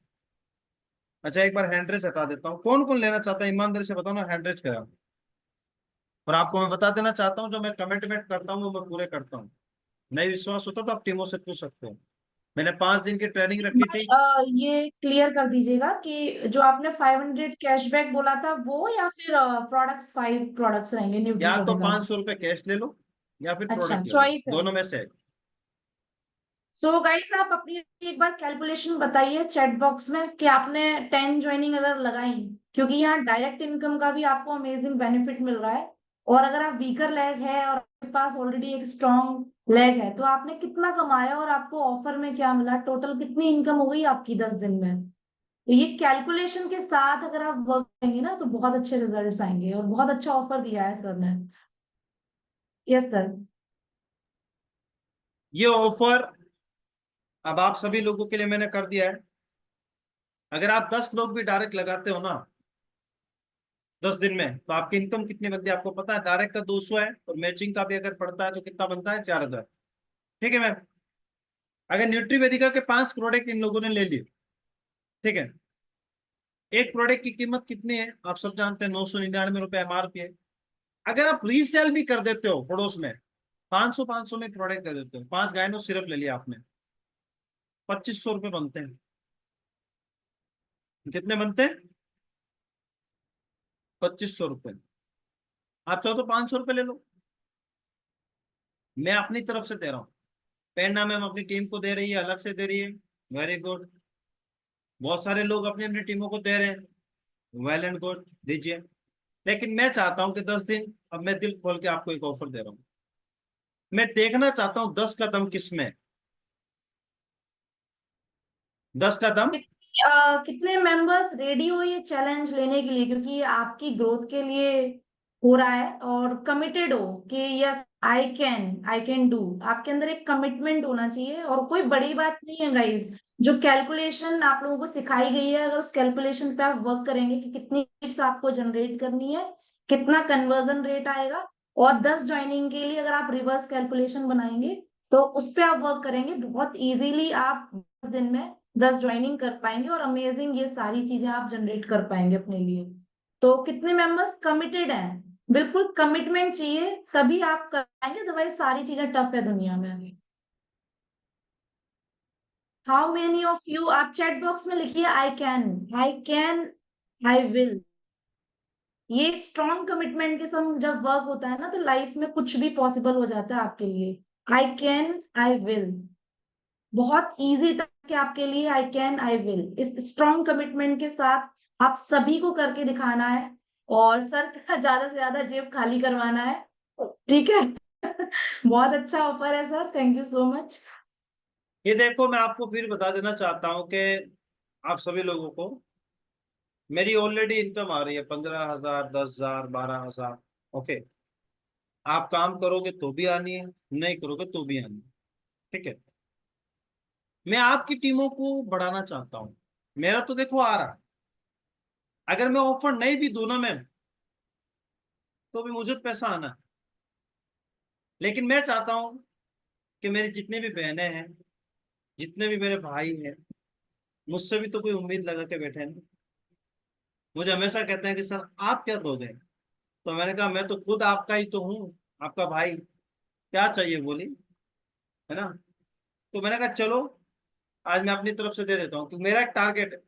अच्छा, एक बार हैंड रेस हटा देता हूँ। कौन कौन लेना चाहता है ईमानदारी से बताओ ना, हैंड रेस करा। और आपको मैं बता देना चाहता हूँ, जो मैं कमिटमेंट करता हूँ वो मैं पूरे करता हूँ। नहीं विश्वास होता तो आप टीमों से पूछ सकते हो। मैंने 5 दिन की ट्रेनिंग रखी थी। ये क्लियर कर दीजिएगा कि जो आपने 500 कैशबैक बोला था वो, या फिर प्रोडक्ट्स 5 प्रोडक्ट्स रहेंगे न्यूट्री या तो वेदिका? 500 रुपए कैश ले लो या फिर अच्छा, प्रोडक्ट ले लो, चॉइस है। दोनों में से एक। तो गाइस आप अपनी एक बार कैलकुलेशन बताइए चैट बॉक्स में कि आपने 10 ज्वाइनिंग अगर लगाई, क्योंकि यहाँ डायरेक्ट इनकम का भी आपको अमेजिंग बेनिफिट मिल रहा है। और अगर आप वीकर लेग है और आपके पास ऑलरेडी एक स्ट्रॉन्ग लेग है, तो आपने कितना कमाया और आपको ऑफर में क्या मिला, टोटल कितनी इनकम हो गई आपकी 10 दिन में। तो ये कैलकुलेशन के साथ अगर आप वर्क करेंगे ना, तो बहुत अच्छे रिजल्ट्स आएंगे। और बहुत अच्छा ऑफर दिया है सर ने। Yes sir. ये ऑफर अब आप सभी लोगों के लिए मैंने कर दिया है। अगर आप 10 लोग भी डायरेक्ट लगाते हो ना 10 दिन में, तो आपकी इनकम कितनी बनती है आपको पता है? डायरेक्ट का 200 है और मैचिंग का भी अगर पड़ता है तो कितना बनता है? 4000। ठीक है मैम। अगर न्यूट्री वेदिका के 5 प्रोडक्ट इन लोगों ने ले लिए, ठीक है, एक प्रोडक्ट की कीमत कितनी है आप सब जानते हैं, 999 रुपए MRP है। अगर आप रीसेल भी कर देते हो पड़ोस में, 500 में प्रोडक्ट दे देते हो, 5 गाइनो सिरप ले लिया आपने, 2500 रुपए बनते हैं। कितने बनते हैं? 2500 रुपए। आप चाहो तो 500 रुपए ले लो, मैं अपनी तरफ से दे रहा हूँ। प्रेरणा मैम अपनी टीम को दे रही है, अलग से दे रही है, वेरी गुड। बहुत सारे लोग अपनी अपनी टीमों को दे रहे हैं, वेल एंड गुड, दीजिए। लेकिन मैं चाहता हूं कि 10 दिन, अब मैं दिल खोल के आपको एक ऑफर दे रहा हूं। मैं देखना चाहता हूं 10 का दम किसमें है। 10 का दम। कितने मेंबर्स रेडी हो ये चैलेंज लेने के लिए, क्योंकि ये आपकी ग्रोथ के लिए हो रहा है, और कमिटेड हो कि यस आई कैन डू। आपके अंदर एक कमिटमेंट होना चाहिए। और कोई बड़ी बात नहीं है गाइस, जो कैलकुलेशन आप लोगों को सिखाई गई है, अगर उस कैलकुलेशन पे आप वर्क करेंगे कि कितनी लीड्स आपको जनरेट करनी है, कितना कन्वर्जन रेट आएगा, और 10 ज्वाइनिंग के लिए अगर आप रिवर्स कैलकुलेशन बनाएंगे, तो उस पे आप वर्क करेंगे, बहुत इजीली आप 10 दिन में 10 ज्वाइनिंग कर पाएंगे और अमेजिंग ये सारी चीजें आप जनरेट कर पाएंगे अपने लिए। तो कितने मेंबर्स कमिटेड हैं? बिल्कुल कमिटमेंट चाहिए, तभी आप कर पाएंगे, अदरवाइज सारी चीजें टफ है दुनिया में। हाउ मेनी ऑफ यू, आप चैट बॉक्स में लिखिए आई कैन, आई विल। ये स्ट्रॉन्ग कमिटमेंट के संग जब वर्क होता है ना, तो लाइफ में कुछ भी पॉसिबल हो जाता है आपके लिए। आई कैन, आई विल, बहुत इजी टास्क है आपके लिए। आई कैन, आई विल, इस स्ट्रॉन्ग कमिटमेंट के साथ आप सभी को करके दिखाना है, और सर का ज्यादा से ज्यादा जेब खाली करवाना है। ठीक है। बहुत अच्छा ऑफर है sir, thank you so much. ये देखो, मैं आपको फिर बता देना चाहता हूं कि आप सभी लोगों को मेरी ऑलरेडी इनकम आ रही है 15,000, 10,000, 12,000। ओके, आप काम करोगे तो भी आनी है, नहीं करोगे तो भी आनी है, ठीक है। मैं आपकी टीमों को बढ़ाना चाहता हूँ। मेरा तो देखो आ रहा है। अगर मैं ऑफर नहीं भी दूं ना मैम, तो भी मुझे पैसा आना है। लेकिन मैं चाहता हूं कि मेरी जितनी भी बहनें हैं, जितने भी मेरे भाई हैं, मुझसे भी तो कोई उम्मीद लगा के बैठे हैं ना। मुझे हमेशा कहते हैं कि सर आप क्या दोगे, तो मैंने कहा मैं तो खुद आपका ही तो हूँ, आपका भाई, क्या चाहिए बोली, है ना। तो मैंने कहा चलो आज मैं अपनी तरफ से दे देता हूँ, तो मेरा एक टारगेट है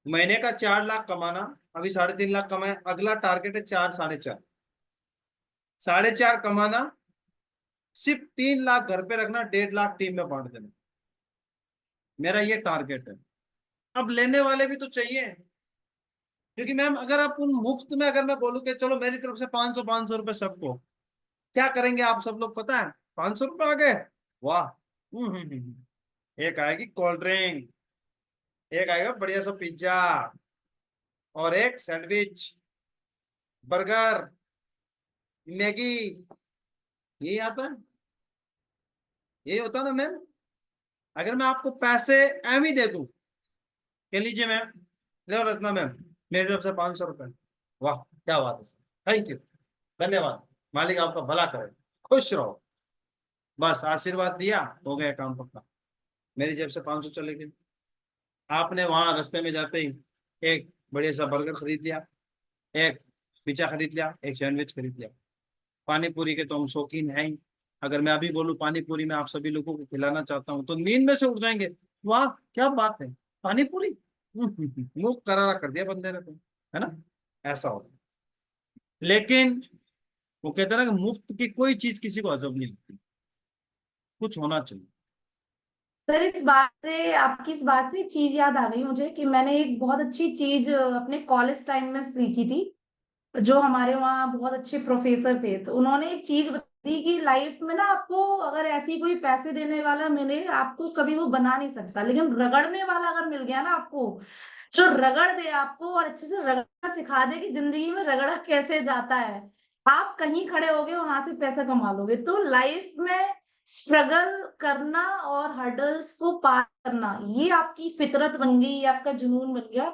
महीने का 4 लाख कमाना। अभी 3.5 लाख कमाए, अगला टारगेट है 4, 4.5, 4.5 कमाना, सिर्फ 3 लाख घर पे रखना, 1.5 लाख टीम में बांट देना, मेरा ये टारगेट है। अब लेने वाले भी तो चाहिए, क्योंकि मैम अगर आप उन मुफ्त में, अगर मैं बोलूँ कि चलो मेरी तरफ से 500 सबको, क्या करेंगे आप सब लोग पता है? 500 रुपये आ गए, वाह। एक आएगी कोल्ड ड्रिंक, एक आएगा बढ़िया सा पिज्जा, और एक सैंडविच, बर्गर, मैगी, यही आता है, यही होता है ना मैम। अगर मैं आपको पैसे एम ही दे दूं, कह लीजिए मैम, ले रचना मैम मेरी तरफ से 500 रुपये, वाह क्या बात है, थैंक यू, धन्यवाद, मालिक आपका भला करे, खुश रहो, बस आशीर्वाद दिया, हो गया काम पक्का, मेरी जेब से 500 चले गए। आपने वहां रास्ते में जाते ही एक बढ़िया सा बर्गर खरीद लिया, एक पिज्जा खरीद लिया, एक सैंडविच खरीद लिया। पानी पूरी के तो हम शौकीन हैं ही, अगर मैं अभी बोलूं पानी पूरी मैं आप सभी लोगों को खिलाना चाहता हूँ तो नींद में से उठ जाएंगे, वाह क्या बात है, पानी पूरी। मुंह करारा कर दिया बंदे ने तो, है ना, ऐसा होता। लेकिन वो कहते हैं ना कि मुफ्त की कोई चीज किसी को अजब नहीं लगती, कुछ होना चाहिए। सर इस बात से, आपकी इस बात से एक चीज याद आ गई मुझे कि मैंने एक बहुत अच्छी चीज अपने कॉलेज टाइम में सीखी थी। जो हमारे वहाँ बहुत अच्छे प्रोफेसर थे, तो उन्होंने एक चीज बताई कि लाइफ में ना आपको अगर ऐसी कोई पैसे देने वाला मिले, आपको कभी वो बना नहीं सकता, लेकिन रगड़ने वाला अगर मिल गया ना आपको, जो रगड़ दे आपको और अच्छे से रगड़ना सिखा दे कि जिंदगी में रगड़ा कैसे जाता है, आप कहीं खड़े होगे वहां से पैसा कमा लोगे। तो लाइफ में स्ट्रगल करना और हर्डल्स को पार करना, ये आपकी फितरत बन गई, ये आपका जुनून बन गया,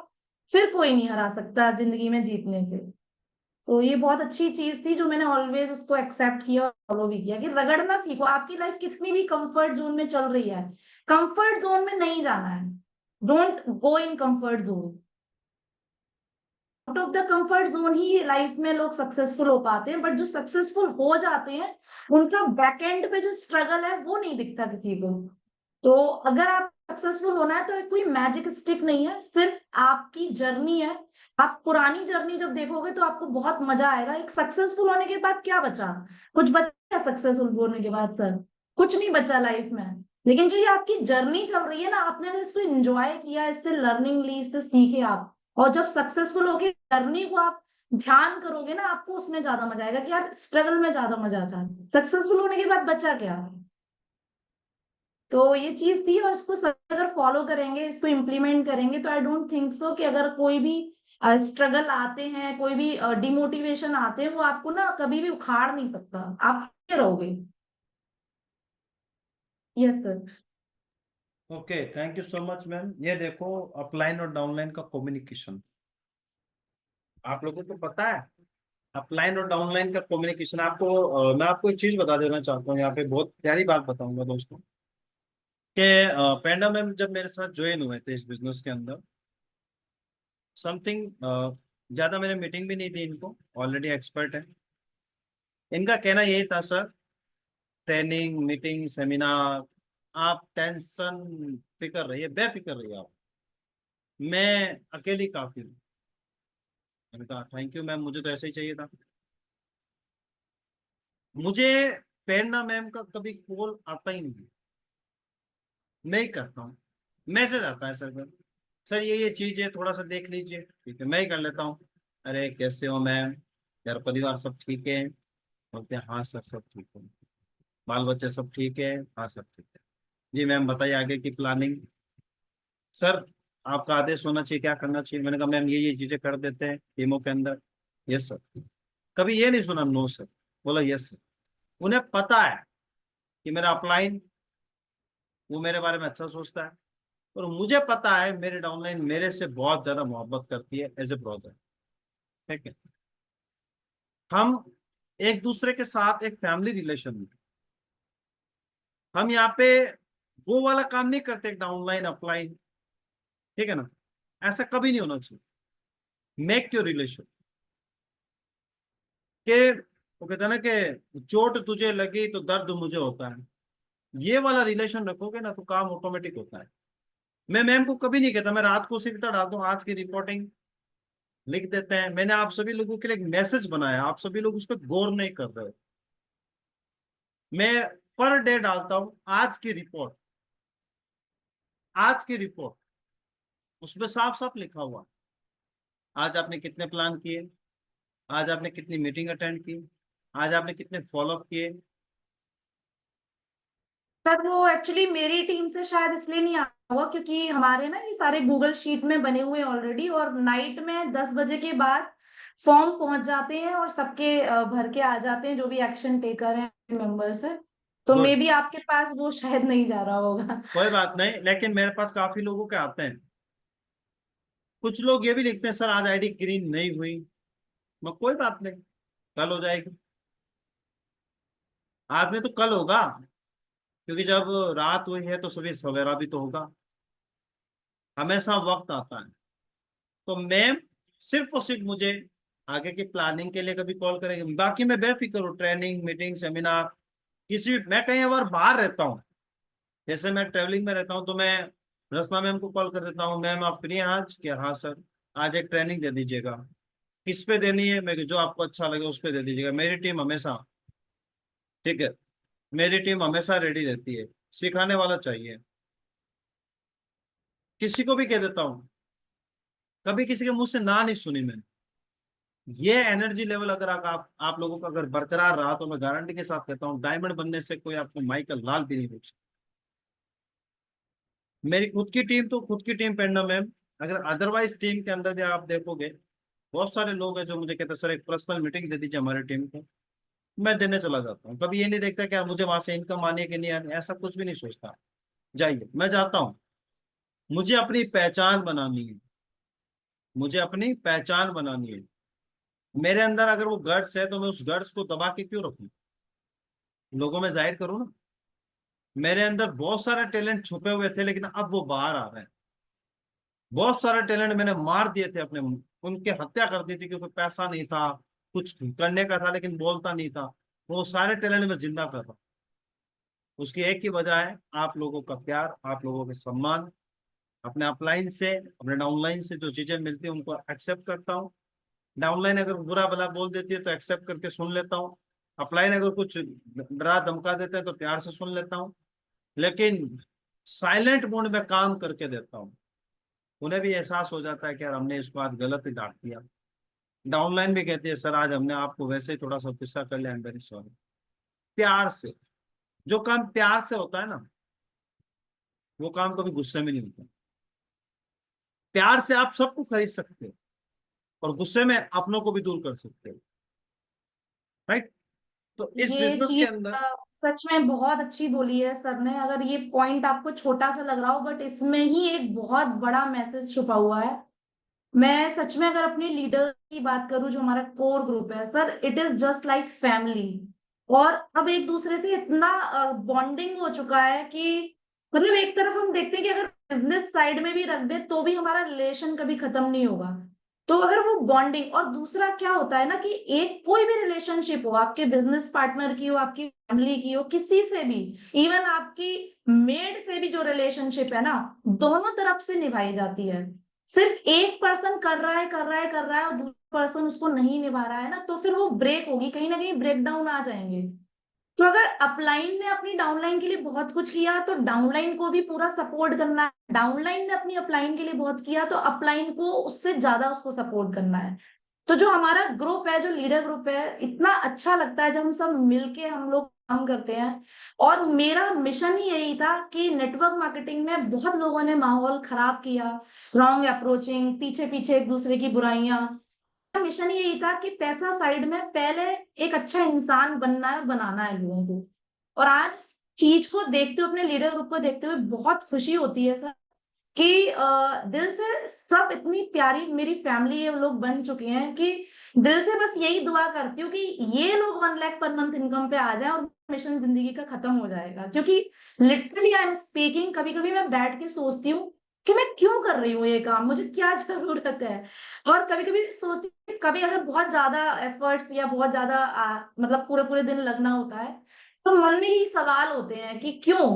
फिर कोई नहीं हरा सकता जिंदगी में जीतने से। तो ये बहुत अच्छी चीज थी जो मैंने ऑलवेज उसको एक्सेप्ट किया और फॉलो भी किया कि रगड़ना सीखो। आपकी लाइफ कितनी भी कंफर्ट जोन में चल रही है, कंफर्ट जोन में नहीं जाना है। Don't go in comfort zone. Out of the comfort zone he life में लोग सक्सेसफुल हो पाते हैं, बट जो सक्सेसफुल हो जाते हैं उनका बैकएंड पे जो स्ट्रगल है वो नहीं दिखता किसी को। तो अगर आप सक्सेसफुल होना है तो कोई मैजिक स्टिक नहीं है, सिर्फ आपकी जर्नी है। आप पुरानी जर्नी जब देखोगे तो आपको बहुत मजा आएगा। एक सक्सेसफुल होने के बाद क्या बचा? कुछ बचा सक्सेसफुल होने के बाद? सर कुछ नहीं बचा लाइफ में। लेकिन जो ये आपकी जर्नी चल रही है ना, आपने अगर इसको एंजॉय किया, इससे लर्निंग ली, इससे सीखे आप, और जब सक्सेसफुल होके जर्नी को आप ध्यान करोगे ना, आपको उसमें ज्यादा मजा आएगा कि यार स्ट्रगल में ज्यादा मजा आता है। सक्सेसफुल होने के बाद बचा क्या? तो ये चीज थी, और इसको सब अगर फॉलो करेंगे, इसको इम्प्लीमेंट करेंगे, तो आई डोंट थिंक सो कि अगर कोई भी स्ट्रगल आते हैं, कोई भी डिमोटिवेशन आते हैं, वो आपको ना कभी भी उखाड़ नहीं सकता। आप आगे रहोगे। Yes sir. Okay, thank you so much ma'am. ये देखो अपलाइन और डाउनलाइन का कम्युनिकेशन, आप लोगों को पता है अपलाइन और डाउनलाइन का कम्युनिकेशन। आपको मैं आपको एक चीज बता देना चाहता हूँ, यहाँ पे बहुत प्यारी बात बताऊंगा दोस्तों, कि पेंडा मैम जब मेरे साथ ज्वाइन हुए थे इस बिजनेस के अंदर, समथिंग ज्यादा मैंने मीटिंग भी नहीं दी इनको, ऑलरेडी एक्सपर्ट है। इनका कहना यही था सर, ट्रेनिंग मीटिंग सेमिनार आप टेंशन फिक्र रहिए, बेफिक्र रहिए आप, मैं अकेली काफी हूँ। मैंने कहा थैंक यू मैम, मुझे तो ऐसे ही चाहिए था। मुझे प्रेरणा मैम का कभी कॉल आता ही नहीं, मैं ही करता हूँ, मैसेज आता है सर ये चीज है, थोड़ा सा देख लीजिए, ठीक है मैं ही कर लेता हूँ। अरे कैसे हो मैम, घर परिवार सब ठीक है? बोलते हैं हाँ सर सब ठीक है। बाल बच्चे सब ठीक है? हाँ सब ठीक है। जी मैम बताइए आगे की प्लानिंग। सर आपका आदेश होना चाहिए, क्या करना चाहिए? मैंने कहा मैम ये चीजें कर देते हैं टीमों के अंदर। Yes sir. कभी ये नहीं सुना नो सर, बोला यस सर। उन्हें पता है कि मेरा अपलाइन वो मेरे बारे में अच्छा सोचता है, और मुझे पता है मेरे डाउनलाइन मेरे से बहुत ज्यादा मोहब्बत करती है एज ए ब्रदर, ठीक है। हम एक दूसरे के साथ एक फैमिली रिलेशन में, हम यहाँ पे वो वाला काम नहीं करते डाउनलाइन अपलाइन, ठीक है ना, ऐसा कभी नहीं होना चाहिए। मेक योर रिलेशन के, वो कहते हैं ना कि चोट तुझे लगी तो दर्द मुझे होता है, ये वाला रिलेशन रखोगे ना तो काम ऑटोमेटिक होता है। मैं मैम को कभी नहीं कहता, मैं रात को सिर्फ डालता हूँ आज की रिपोर्टिंग लिख देते हैं। मैंने आप सभी लोगों के लिए एक मैसेज बनाया, आप सभी लोग उस पर गौर नहीं कर रहे। मैं पर डे डालता हूँ आज की रिपोर्ट, आज की रिपोर्ट, उसमें साफ साफ लिखा हुआ आज आपने कितने प्लान किए, आज आपने कितनी मीटिंग अटेंड की, आज आपने कितने फॉलोअप किए। सर वो एक्चुअली मेरी टीम से शायद इसलिए नहीं आया हुआ क्योंकि हमारे ना ये सारे गूगल शीट में बने हुए ऑलरेडी, और नाइट में 10 बजे के बाद फॉर्म पहुंच जाते हैं और सबके भर के आ जाते हैं जो भी एक्शन टेकर हैं मेंबर्स है, तो मे गुड, बी आपके पास वो शायद नहीं जा रहा होगा। कोई बात नहीं, लेकिन मेरे पास काफी लोगों के आते हैं। कुछ लोग ये भी लिखते हैं सर आज आईडी ग्रीन नहीं हुई, मैं कोई बात नहीं, कल हो जाएगी। आज नहीं तो कल होगा, क्योंकि जब रात हुई है तो सभी सवेरा भी तो होगा, हमेशा वक्त आता है। तो मैम सिर्फ और सिर्फ मुझे आगे की प्लानिंग के लिए कभी कॉल करेंगे, बाकी मैं बेफिक्र हूँ, ट्रेनिंग मीटिंग सेमिनार किसी, मैं कहीं बार बाहर रहता हूँ, जैसे मैं ट्रेवलिंग में रहता हूँ तो मैं रसना मैम को कॉल कर देता हूँ, मैम आप फ्री हैं आज क्या, हाँ सर, आज एक ट्रेनिंग दे दीजिएगा, किस पे देनी है, मैं जो आपको अच्छा लगे उस पे दे दीजिएगा। मेरी टीम हमेशा, ठीक है, मेरी टीम हमेशा रेडी रहती है, सिखाने वाला चाहिए। किसी को भी कह देता हूँ, कभी किसी के मुंह से ना नहीं सुनी मैंने। ये एनर्जी लेवल अगर आप लोगों का अगर बरकरार रहा तो मैं गारंटी के साथ कहता हूँ डायमंड बनने से कोई आपको माइकल लाल भी नहीं पूछ। मेरी खुद की टीम तो खुद की टीम पेंडम है, अगर अदरवाइज टीम के अंदर भी आप देखोगे बहुत सारे लोग हैं जो मुझे कहते हैं सर एक पर्सनल मीटिंग दे दीजिए हमारी टीम को, मैं देने चला जाता हूँ। कभी ये नहीं देखता कि यार मुझे वहां से इनकम आनी है कि नहीं आनी, ऐसा कुछ भी नहीं सोचता। जाइए, मैं जाता हूँ, मुझे अपनी पहचान बनानी है, मुझे अपनी पहचान बनानी है। मेरे अंदर अगर वो गट्स है तो मैं उस गट्स को दबा के क्यों रखूं, लोगों में जाहिर करूँ ना। मेरे अंदर बहुत सारे टैलेंट छुपे हुए थे लेकिन अब वो बाहर आ रहे हैं। बहुत सारे टैलेंट मैंने मार दिए थे अपने, उनके हत्या कर दी थी क्योंकि पैसा नहीं था, कुछ करने का था लेकिन बोलता नहीं था। वो सारे टैलेंट में जिंदा कर रहा हूं। उसकी एक ही वजह है आप लोगों का प्यार, आप लोगों के सम्मान। अपने अपलाइन से अपने डाउनलाइन से जो चीजें मिलती है उनको एक्सेप्ट करता हूँ। डाउनलाइन अगर बुरा भला बोल देती है तो एक्सेप्ट करके सुन लेता हूँ। अपलाइन अगर कुछ डरा धमका देते हैं तो प्यार से सुन लेता हूँ, लेकिन साइलेंट मोड में काम करके देता हूँ। उन्हें भी एहसास हो जाता है कि यार हमने इसको आज गलत ही डांट दिया। डाउनलाइन भी कहती है सर आज हमने आपको वैसे ही थोड़ा सा गुस्सा कर लिया, आई एम वेरी सॉरी। प्यार से, जो काम प्यार से होता है ना वो काम कभी गुस्से में नहीं होता। प्यार से आप सबको खरीद सकते हो और गुस्से में अपनों को भी दूर कर सकते हो, राइट। तो इस ये बिजनेस के चीज अंदर सच में बहुत अच्छी बोली है सर ने। अगर ये पॉइंट आपको छोटा सा लग रहा हो बट इसमें ही एक बहुत बड़ा मैसेज छुपा हुआ है। मैं सच में अगर अपने लीडर की बात करूं जो हमारा कोर ग्रुप है sir, it is just like family. और अब एक दूसरे से इतना बॉन्डिंग हो चुका है कि मतलब एक तरफ हम देखते हैं कि अगर बिजनेस साइड में भी रख दे तो भी हमारा रिलेशन कभी खत्म नहीं होगा। तो अगर वो बॉन्डिंग, और दूसरा क्या होता है ना कि एक कोई भी रिलेशनशिप हो, आपके बिजनेस पार्टनर की हो, आपकी फैमिली की हो, किसी से भी, इवन आपकी मेड से भी जो रिलेशनशिप है ना, दोनों तरफ से निभाई जाती है। सिर्फ एक पर्सन कर रहा है कर रहा है कर रहा है और दूसरा पर्सन उसको नहीं निभा रहा है ना, तो फिर वो ब्रेक होगी, कहीं ना कहीं ब्रेक डाउन आ जाएंगे। तो अगर अपलाइन ने अपनी डाउनलाइन के लिए बहुत कुछ किया तो डाउनलाइन को भी पूरा सपोर्ट करना है, डाउनलाइन ने अपनी अपलाइन के लिए बहुत किया तो अपलाइन को उससे ज्यादा उसको सपोर्ट करना है। तो जो हमारा ग्रुप है, जो लीडर ग्रुप है, इतना अच्छा लगता है जब हम सब मिलके हम लोग काम करते हैं। और मेरा मिशन ही यही था कि नेटवर्क मार्केटिंग में बहुत लोगों ने माहौल खराब किया, रॉन्ग अप्रोचिंग, पीछे पीछे एक दूसरे की बुराइयां। मिशन यही था कि पैसा साइड में, पहले एक अच्छा इंसान बनना है, बनाना है लोगों को। और आज चीज को देखते हुए, अपने लीडर ग्रुप को देखते हुए बहुत खुशी होती है सर कि दिल से सब इतनी प्यारी मेरी फैमिली ये लोग बन चुके हैं कि दिल से बस यही दुआ करती हूँ कि ये लोग 1 लाख पर मंथ इनकम पे आ जाए और मिशन जिंदगी का खत्म हो जाएगा। क्योंकि लिटरली आई एम स्पीकिंग, कभी कभी मैं बैठ के सोचती हूँ कि मैं क्यों कर रही हूँ ये काम, मुझे क्या जरूरत है। और कभी कभी सोचती हूँ, कभी अगर बहुत ज्यादा एफर्ट्स या बहुत ज्यादा मतलब पूरे पूरे दिन लगना होता है, तो मन में ही सवाल होते हैं कि क्यों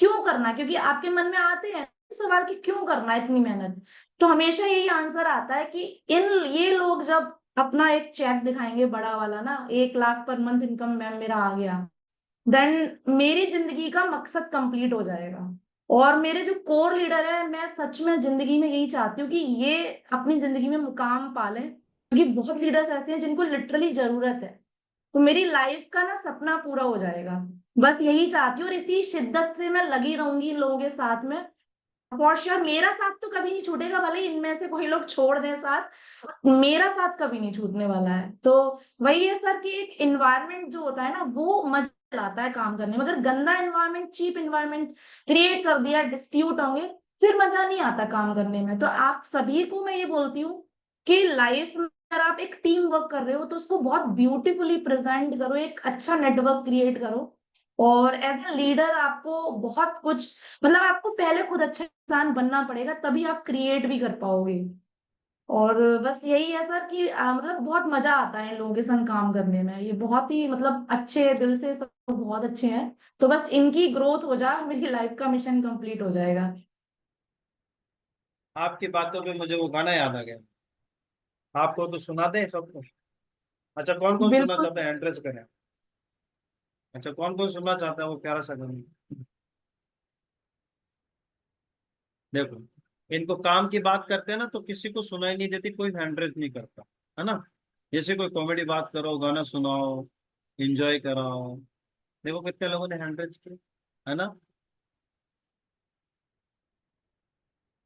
क्यों करना, क्योंकि आपके मन में आते हैं सवाल कि क्यों करना है इतनी मेहनत। तो हमेशा यही आंसर आता है कि इन ये लोग जब अपना एक चेक दिखाएंगे बड़ा वाला ना, 1 lakh per month income ma'am मेरा आ गया, देन मेरी जिंदगी का मकसद कंप्लीट हो जाएगा। और मेरे जो कोर लीडर है, मैं सच में जिंदगी में यही चाहती हूँ कि ये अपनी जिंदगी में मुकाम पालें, क्योंकि बहुत लीडर्स ऐसे हैं जिनको लिटरली जरूरत है। तो मेरी लाइफ का ना सपना पूरा हो जाएगा, बस यही चाहती हूँ। और इसी शिद्दत से मैं लगी रहूंगी इन लोगों के साथ में। फॉर श्योर मेरा साथ तो कभी नहीं छूटेगा, भले ही इनमें से कोई लोग छोड़ दें साथ, मेरा साथ कभी नहीं छूटने वाला है। तो वही है सर कि एक इन्वायरमेंट जो होता है ना, वो मजा लाता है काम करने में। अगर गंदा इन्वायरमेंट, चीप इन्वायरमेंट क्रिएट कर दिया, डिस्प्यूट होंगे, फिर मजा नहीं आता काम करने में। तो आप सभी को मैं ये बोलती हूँ कि लाइफ में अगर आप एक टीम वर्क कर रहे हो तो उसको बहुत ब्यूटीफुली प्रेजेंट करो, एक अच्छा नेटवर्क क्रिएट करो। और एज ए लीडर आपको बहुत कुछ, मतलब आपको पहले खुद अच्छा इंसान बनना पड़ेगा, तभी आप क्रिएट भी कर पाओगे। और बस यही है सर कि मतलब बहुत मजा आता है इन लोगों के संग काम करने में। ये बहुत ही मतलब अच्छे दिल से, सब बहुत अच्छे हैं। तो बस इनकी ग्रोथ हो जाए, मेरी लाइफ का मिशन कंप्लीट हो जाएगा। आपकी बातों पे मुझे वो गाना याद आ गया। आपको तो सुना दे सबको। अच्छा, कौन कौन सुनना बिल्कुल चाहता है, एंट्रेंस करें। अच्छा, कौन कौन सुनना चाहता है वो प्यारा सा गाना। देखो, इनको काम की बात करते हैं ना तो किसी को सुनाई नहीं देती, कोई हैंड्रेस नहीं करता, है ना। जैसे कोई कॉमेडी बात करो, गाना सुनाओ, एंजॉय कराओ, देखो कितने लोगों ने हैंड्रेस किए, है ना।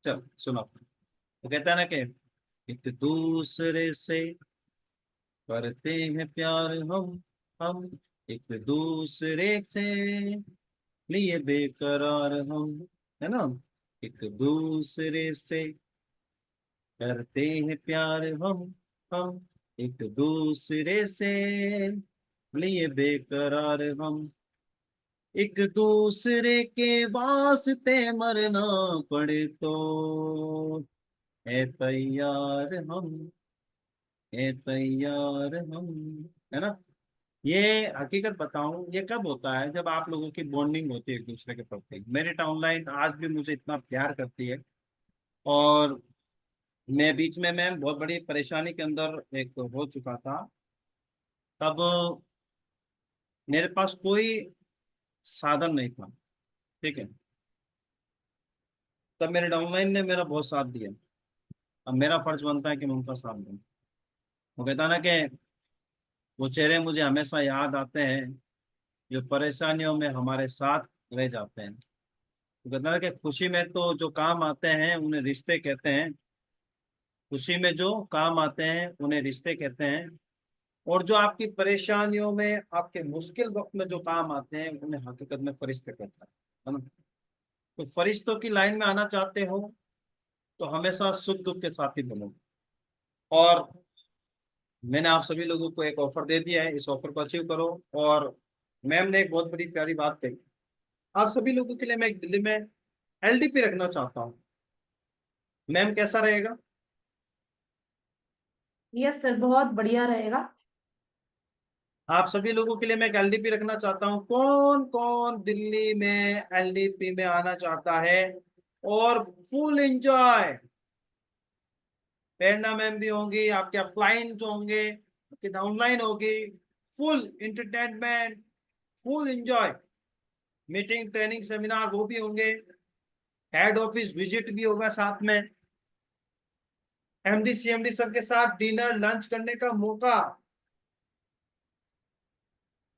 चल सुनो, तो कहता है ना कि एक दूसरे से करते हैं प्यार हम एक दूसरे से लिए बेकरार हम, है ना। एक दूसरे से करते हैं प्यार हम एक दूसरे से लिए बेकरार हम, एक दूसरे के वास्ते मरना पड़े तो है तैयार हम, है तैयार हम, है ना। ये हकीकत बताऊं, ये कब होता है जब आप लोगों की बॉन्डिंग होती है एक दूसरे के प्रति। मेरी डाउनलाइन आज भी मुझे इतना प्यार करती है। और मैं बीच में मैं बहुत बड़ी परेशानी के अंदर एक हो चुका था, तब मेरे पास कोई साधन नहीं था, ठीक है। तब मेरे डाउनलाइन ने मेरा बहुत साथ दिया। अब मेरा फर्ज बनता है कि मैं उनका साथ दूं। वो कहता ना कि वो चेहरे मुझे हमेशा याद आते हैं जो परेशानियों में हमारे साथ रह जाते हैं। वो कहता ना कि खुशी में तो जो काम आते हैं उन्हें रिश्ते कहते हैं, खुशी में जो काम आते हैं उन्हें रिश्ते कहते हैं, और जो आपकी परेशानियों में, आपके मुश्किल वक्त में जो काम आते हैं उन्हें हकीकत में फरिश्ते कहता है ना। तो फरिश्तों की लाइन में आना चाहते हो तो हमेशा सुख दुख के साथ ही बनो। और मैंने आप सभी लोगों को एक ऑफर दे दिया है, इस ऑफर को अचीव करो। और मैम ने एक बहुत बड़ी प्यारी बात कही, आप सभी लोगों के लिए मैं एक दिल्ली में एलडीपी रखना चाहता हूँ। मैम कैसा रहेगा। यस सर, बहुत बढ़िया रहेगा। आप सभी लोगों के लिए मैं एक एलडीपी रखना चाहता हूँ। कौन कौन दिल्ली में एलडीपी में आना चाहता है, और फुल एंजॉय। प्रेरणा मैम भी होंगी, आपके अपलाइन जो होंगे, आपके डाउनलाइन होगी, full entertainment, full enjoy. Meeting, training, seminar वो भी होंगे, हेड ऑफिस विजिट भी होगा साथ में, एमडी सीएमडी सर के साथ डिनर लंच करने का मौका।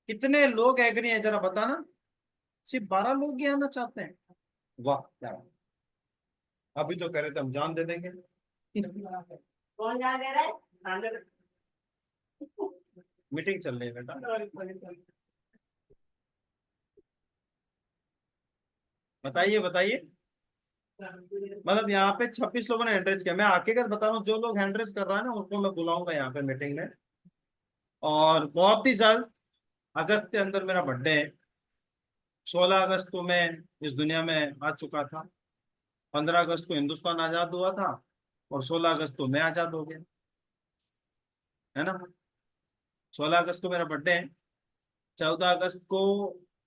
कितने लोग एग्री हैं जरा बताना। सिर्फ 12 लोग ही आना चाहते हैं। वाह यार, अभी तो कह रहे थे हम जान दे देंगे। कौन जान दे रहा है। मीटिंग चल रही है बेटा। बताइए बताइए। मतलब यहाँ पे 26 लोगों ने हैंड किया। मैं हकीकत बता रहा हूँ, जो लोग हैंड कर रहा है ना उनको मैं बुलाऊंगा यहाँ पे मीटिंग में। और बहुत ही जल्द अगस्त के अंदर मेरा बर्थडे है। 16 अगस्त को मैं इस दुनिया में आ चुका था। 15 अगस्त को हिंदुस्तान आजाद हुआ था और 16 अगस्त को मैं आजाद हो गया, है ना। 16 अगस्त को मेरा बर्थडे है, 14 अगस्त को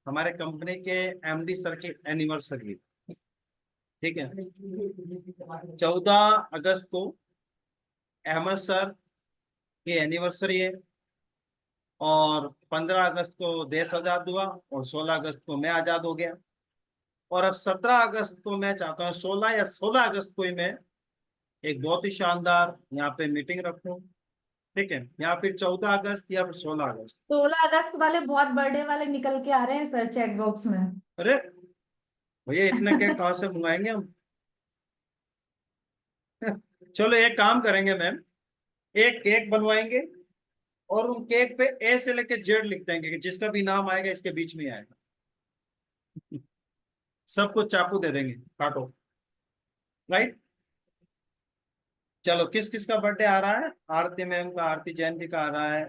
हमारे कंपनी के एमडी सर की एनिवर्सरी, ठीक है। 14 अगस्त को अहमद सर की एनिवर्सरी है और 15 अगस्त को देश आजाद हुआ और 16 अगस्त को मैं आजाद हो गया। और अब 17 अगस्त को मैं चाहता हूँ 16 या 16 अगस्त को ही मैं एक बहुत ही शानदार यहाँ पे मीटिंग रखूं, ठीक है, या फिर 14 अगस्त या फिर 16 अगस्त। 16 अगस्त वाले बहुत बर्थडे वाले निकल के आ रहे हैं सर चैट बॉक्स में। अरे भैया इतने केक कहाँ से मंगाएंगे हम? चलो एक काम करेंगे मैम, एक केक बनवाएंगे और उन केक पे ए से लेके जेड लिख देंगे कि जिसका भी नाम आएगा इसके बीच में ही आएगा। सबको चाकू दे देंगे, काटो, राइट। चलो किस किस का बर्थडे आ रहा है? आरती मैम का, आरती जैन जी का आ रहा है,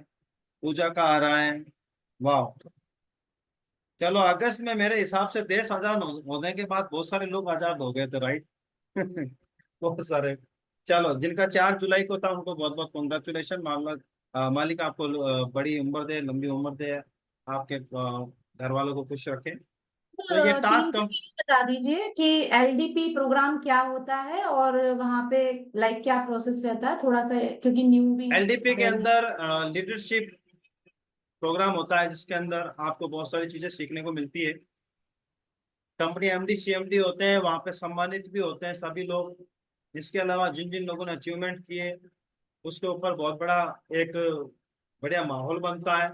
पूजा का आ रहा है, वाह। चलो अगस्त में मेरे हिसाब से देश आजाद होने के बाद बहुत सारे लोग आजाद हो गए थे, राइट। बहुत सारे। चलो जिनका 4 जुलाई को था उनको बहुत बहुत कॉन्ग्रेचुलेशन। मालिक आपको बड़ी उम्र दे, लंबी उम्र दे, आपके घर वालों को खुश रखे। तो ये टीम टास्क को ये बता दीजिए कि एलडीपी प्रोग्राम क्या होता है और वहां पे लाइक क्या प्रोसेस रहता है, थोड़ा सा, क्योंकि न्यू भी एलडीपी के है। अंदर लीडरशिप प्रोग्राम होता है जिसके अंदर आपको बहुत सारी चीजें सीखने को मिलती है। कंपनी एमडी सीएमडी होते हैं, वहां पे सम्मानित भी होते हैं सभी लोग। इसके अलावा जिन जिन लोगों ने अचीवमेंट किए उसके ऊपर बहुत बड़ा एक बढ़िया माहौल बनता है।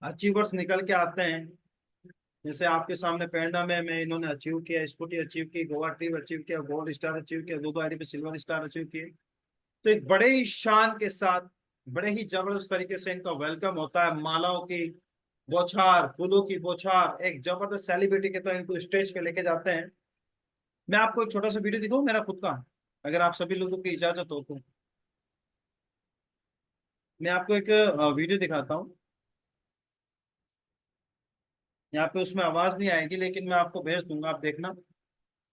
अचीवर्स निकल के आते हैं, जैसे आपके सामने प्रेरणा में इन्होंने अचीव किया, स्कूटी अचीव की, गोवा ट्रिप अचीव किया, गोल्ड स्टार अचीव किया, दो आईडी पे सिल्वर स्टार अचीव किए। तो एक बड़े ही शान के साथ, बड़े ही जबरदस्त तरीके से इनका वेलकम होता है। मालाओं की बौछार, फूलों की बौछार, एक जबरदस्त सेलिब्रिटी के तरह इनको स्टेज पे लेके जाते हैं। मैं आपको एक छोटा सा वीडियो दिखाऊं मेरा खुद का, अगर आप सभी लोगों की इजाजत हो तो। मैं आपको एक वीडियो दिखाता हूँ, यहाँ पे उसमें आवाज नहीं आएगी लेकिन मैं आपको भेज दूंगा, आप देखना।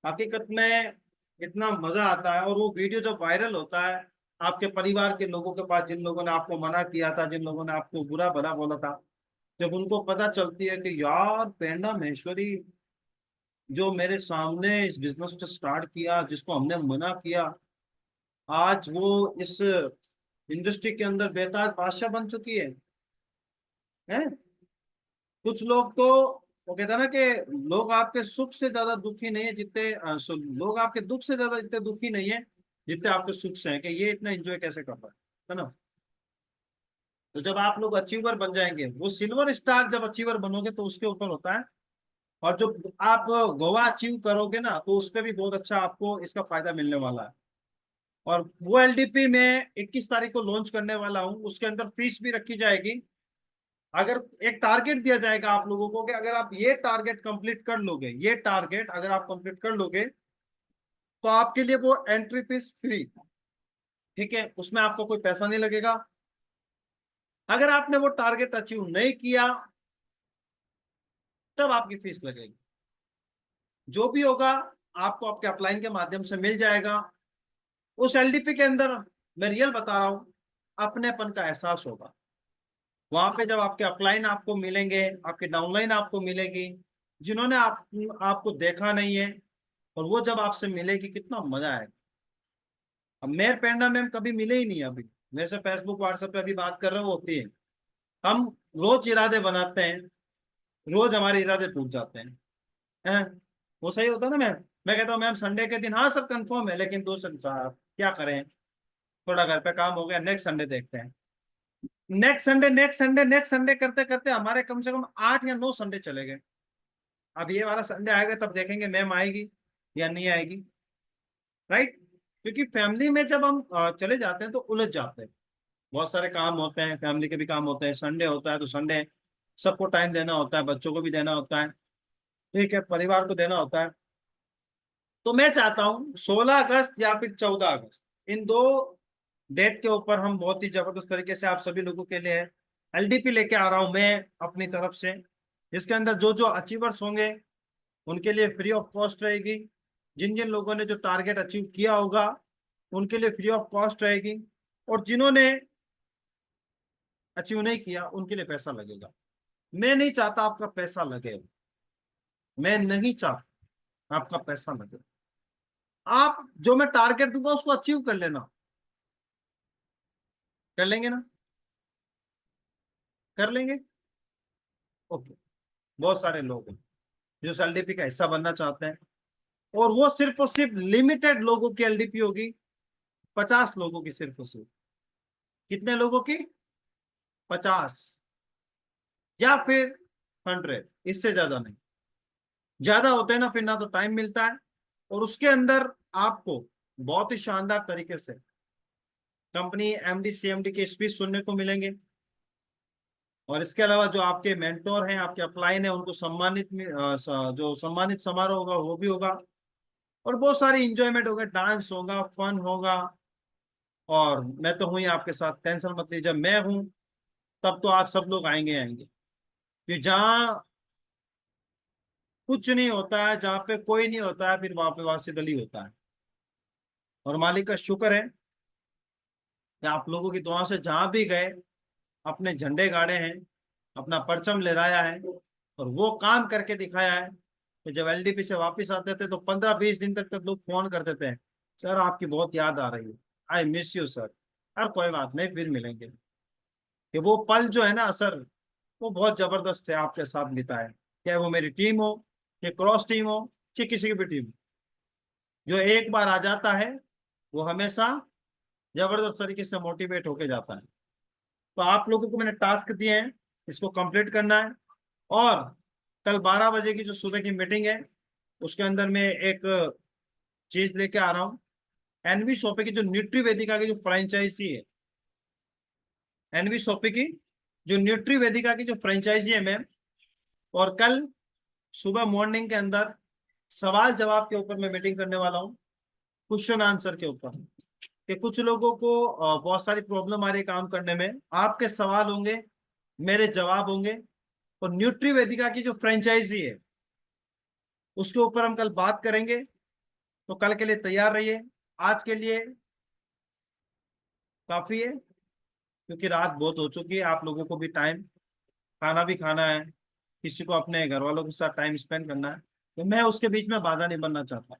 हकीकत में इतना मजा आता है। और वो वीडियो जब वायरल होता है आपके परिवार के लोगों के पास, जिन लोगों ने आपको मना किया था, जिन लोगों ने आपको बुरा भला बोला था, जब उनको पता चलती है कि यार प्रेरणा महेश्वरी जो मेरे सामने इस बिजनेस को स्टार्ट किया, जिसको हमने मना किया, आज वो इस इंडस्ट्री के अंदर बेताज बादशाह बन चुकी है। कुछ लोग तो वो कहते हैं ना कि लोग आपके सुख से ज्यादा दुखी नहीं है जितने लोग आपके दुख से ज्यादा इतने दुखी नहीं है जितने आपके सुख से हैं, कि ये इतना एंजॉय कैसे कर रहा है ना। तो जब आप लोग अचीवर बन जाएंगे, वो सिल्वर स्टार जब अचीवर बनोगे तो उसके ऊपर होता है। और जो आप गोवा अचीव करोगे ना तो उस पर भी बहुत अच्छा आपको इसका फायदा मिलने वाला है। और वो एलडीपी में 21 तारीख को लॉन्च करने वाला हूँ, उसके अंदर फीस भी रखी जाएगी। अगर एक टारगेट दिया जाएगा आप लोगों को कि अगर आप ये टारगेट कंप्लीट कर लोगे, ये टारगेट अगर आप कंप्लीट कर लोगे तो आपके लिए वो एंट्री फीस फ्री, ठीक है, उसमें आपको कोई पैसा नहीं लगेगा। अगर आपने वो टारगेट अचीव नहीं किया तब आपकी फीस लगेगी। जो भी होगा आपको आपके अपलाइन के माध्यम से मिल जाएगा। उस एलडीपी के अंदर मैं रियल बता रहा हूं, अपनेपन का एहसास होगा। वहां पे जब आपके अपलाइन आपको मिलेंगे, आपके डाउनलाइन आपको मिलेगी, जिन्होंने आपको देखा नहीं है, और वो जब आपसे मिलेगी कितना मजा आएगा। अब मेरे प्रेरणा मैम कभी मिले ही नहीं, अभी मेरे से फेसबुक व्हाट्सएप पे अभी बात कर रहे हो होती है। हम रोज इरादे बनाते हैं, रोज हमारे इरादे टूट जाते हैं। वो सही होता है ना मैम। मैं कहता हूँ मैम संडे के दिन हाँ सर कंफर्म है, लेकिन दोस्त साहब क्या करें, थोड़ा घर पे काम हो गया, नेक्स्ट संडे देखते हैं। Next Sunday, next Sunday, next Sunday करते करते हमारे कम से कम 8 या 9 संडे चले गए। अब ये वाला संडे आएगा तब देखेंगे मैम आएगी या नहीं आएगी, राइट। क्योंकि फैमिली में जब हम चले जाते हैं तो उलझ जाते हैं, बहुत सारे काम होते हैं, फैमिली के भी काम होते हैं। संडे होता है तो संडे सबको टाइम देना होता है, बच्चों को भी देना होता है, ठीक है, परिवार को देना होता है। तो मैं चाहता हूँ 16 अगस्त या फिर 14 अगस्त, इन दो डेट के ऊपर हम बहुत ही जबरदस्त तरीके से आप सभी लोगों के लिए एलडीपी लेके आ रहा हूं मैं अपनी तरफ से। इसके अंदर जो जो अचीवर्स होंगे उनके लिए फ्री ऑफ कॉस्ट रहेगी। जिन जिन लोगों ने जो टारगेट अचीव किया होगा उनके लिए फ्री ऑफ कॉस्ट रहेगी, और जिन्होंने अचीव नहीं किया उनके लिए पैसा लगेगा। मैं नहीं चाहता आपका पैसा लगे, मैं नहीं चाहता आपका पैसा लगे। आप जो मैं टारगेट दूंगा उसको अचीव कर लेना। कर लेंगे ना? कर लेंगे? ओके। बहुत सारे लोग हैं जो इस एलडीपी का हिस्सा बनना चाहते हैं, और वो सिर्फ और सिर्फ लिमिटेड लोगों की एलडीपी होगी, 50 लोगों की सिर्फ और सिर्फ। कितने लोगों की? 50 या फिर 100, इससे ज्यादा नहीं। ज्यादा होते हैं ना, फिर ना तो टाइम मिलता है, और उसके अंदर आपको बहुत ही शानदार तरीके से कंपनी एमडी सीएमडी के स्पीच सुनने को मिलेंगे, और इसके अलावा जो आपके मेंटोर हैं, आपके अपलाइन हैं, उनको जो सम्मानित समारोह होगा वो भी होगा, और बहुत सारी इंजॉयमेंट होगा, डांस होगा, फन होगा। और मैं तो हूँ ही आपके साथ, टेंशन मत लीजिए। जब मैं हूँ तब तो आप सब लोग आएंगे आएंगे, कि जहाँ कुछ नहीं होता है, जहाँ पे कोई नहीं होता है, फिर वहां पे वासीदल ही होता है। और मालिक का शुक्र है कि आप लोगों की दुआ से जहां भी गए अपने झंडे गाड़े हैं, अपना परचम लहराया है, और वो काम करके दिखाया है कि जब एलडीपी से वापस आते थे तो 15-20 दिन तक लोग फोन करते थे, सर आपकी बहुत याद आ रही है, आई मिस यू सर। यार कोई बात नहीं, फिर मिलेंगे। कि वो पल जो है ना सर, वो बहुत जबरदस्त है आपके साथ बिताए, चाहे वो मेरी टीम हो, चाहे क्रॉस टीम हो, चाहे किसी की भी टीम। जो एक बार आ जाता है वो हमेशा जबरदस्त तरीके से मोटिवेट होके जाता है। तो आप लोगों को मैंने टास्क दिए हैं, इसको कंप्लीट करना है। और कल 12 बजे की जो सुबह की मीटिंग है उसके अंदर मैं एक चीज लेके आ रहा हूँ। एनवी शॉपे की जो न्यूट्री वेदिका की जो फ्रेंचाइजी है, एनवी शॉपे की जो न्यूट्री वेदिका की जो फ्रेंचाइजी है मैम, और कल सुबह मॉर्निंग के अंदर सवाल जवाब के ऊपर मैं मीटिंग करने वाला हूँ, क्वेश्चन आंसर के ऊपर। कि कुछ लोगों को बहुत सारी प्रॉब्लम आ रही है काम करने में, आपके सवाल होंगे, मेरे जवाब होंगे, और न्यूट्री वेदिका की जो फ्रेंचाइजी है उसके ऊपर हम कल बात करेंगे। तो कल के लिए तैयार रहिए। आज के लिए काफी है, क्योंकि रात बहुत हो चुकी है, आप लोगों को भी टाइम खाना भी खाना है, किसी को अपने घर वालों के साथ टाइम स्पेंड करना है, तो मैं उसके बीच में बाधा नहीं बनना चाहता।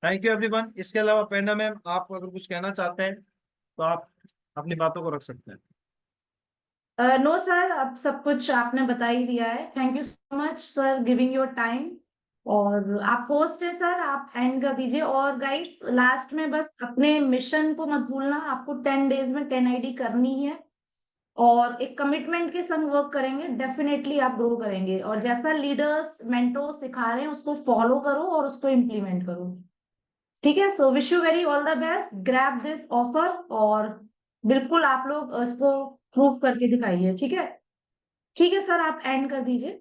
Thank you everyone. इसके अलावा प्रेरणा मैम, आप अगर कुछ कहना चाहते हैं तो आप अपनी बातों को रख सकते हैं। नो सर, अब सब कुछ आपने बता ही दिया है। Thank you so much sir giving your time. और आप होस्ट है सर, आप एंड कर दीजिए। और गाइस लास्ट में बस अपने मिशन को मत भूलना, आपको 10 डेज में 10 आईडी करनी है, और एक कमिटमेंट के संग वर्क करेंगे, डेफिनेटली आप ग्रो करेंगे। और जैसा लीडर्स मेंटोर सिखा रहे हैं उसको फॉलो करो और उसको इम्प्लीमेंट करो। ठीक है, so wish you very all the best, grab this offer, और बिल्कुल आप लोग इसको प्रूफ करके दिखाइए। ठीक है, ठीक है सर, आप एंड कर दीजिए।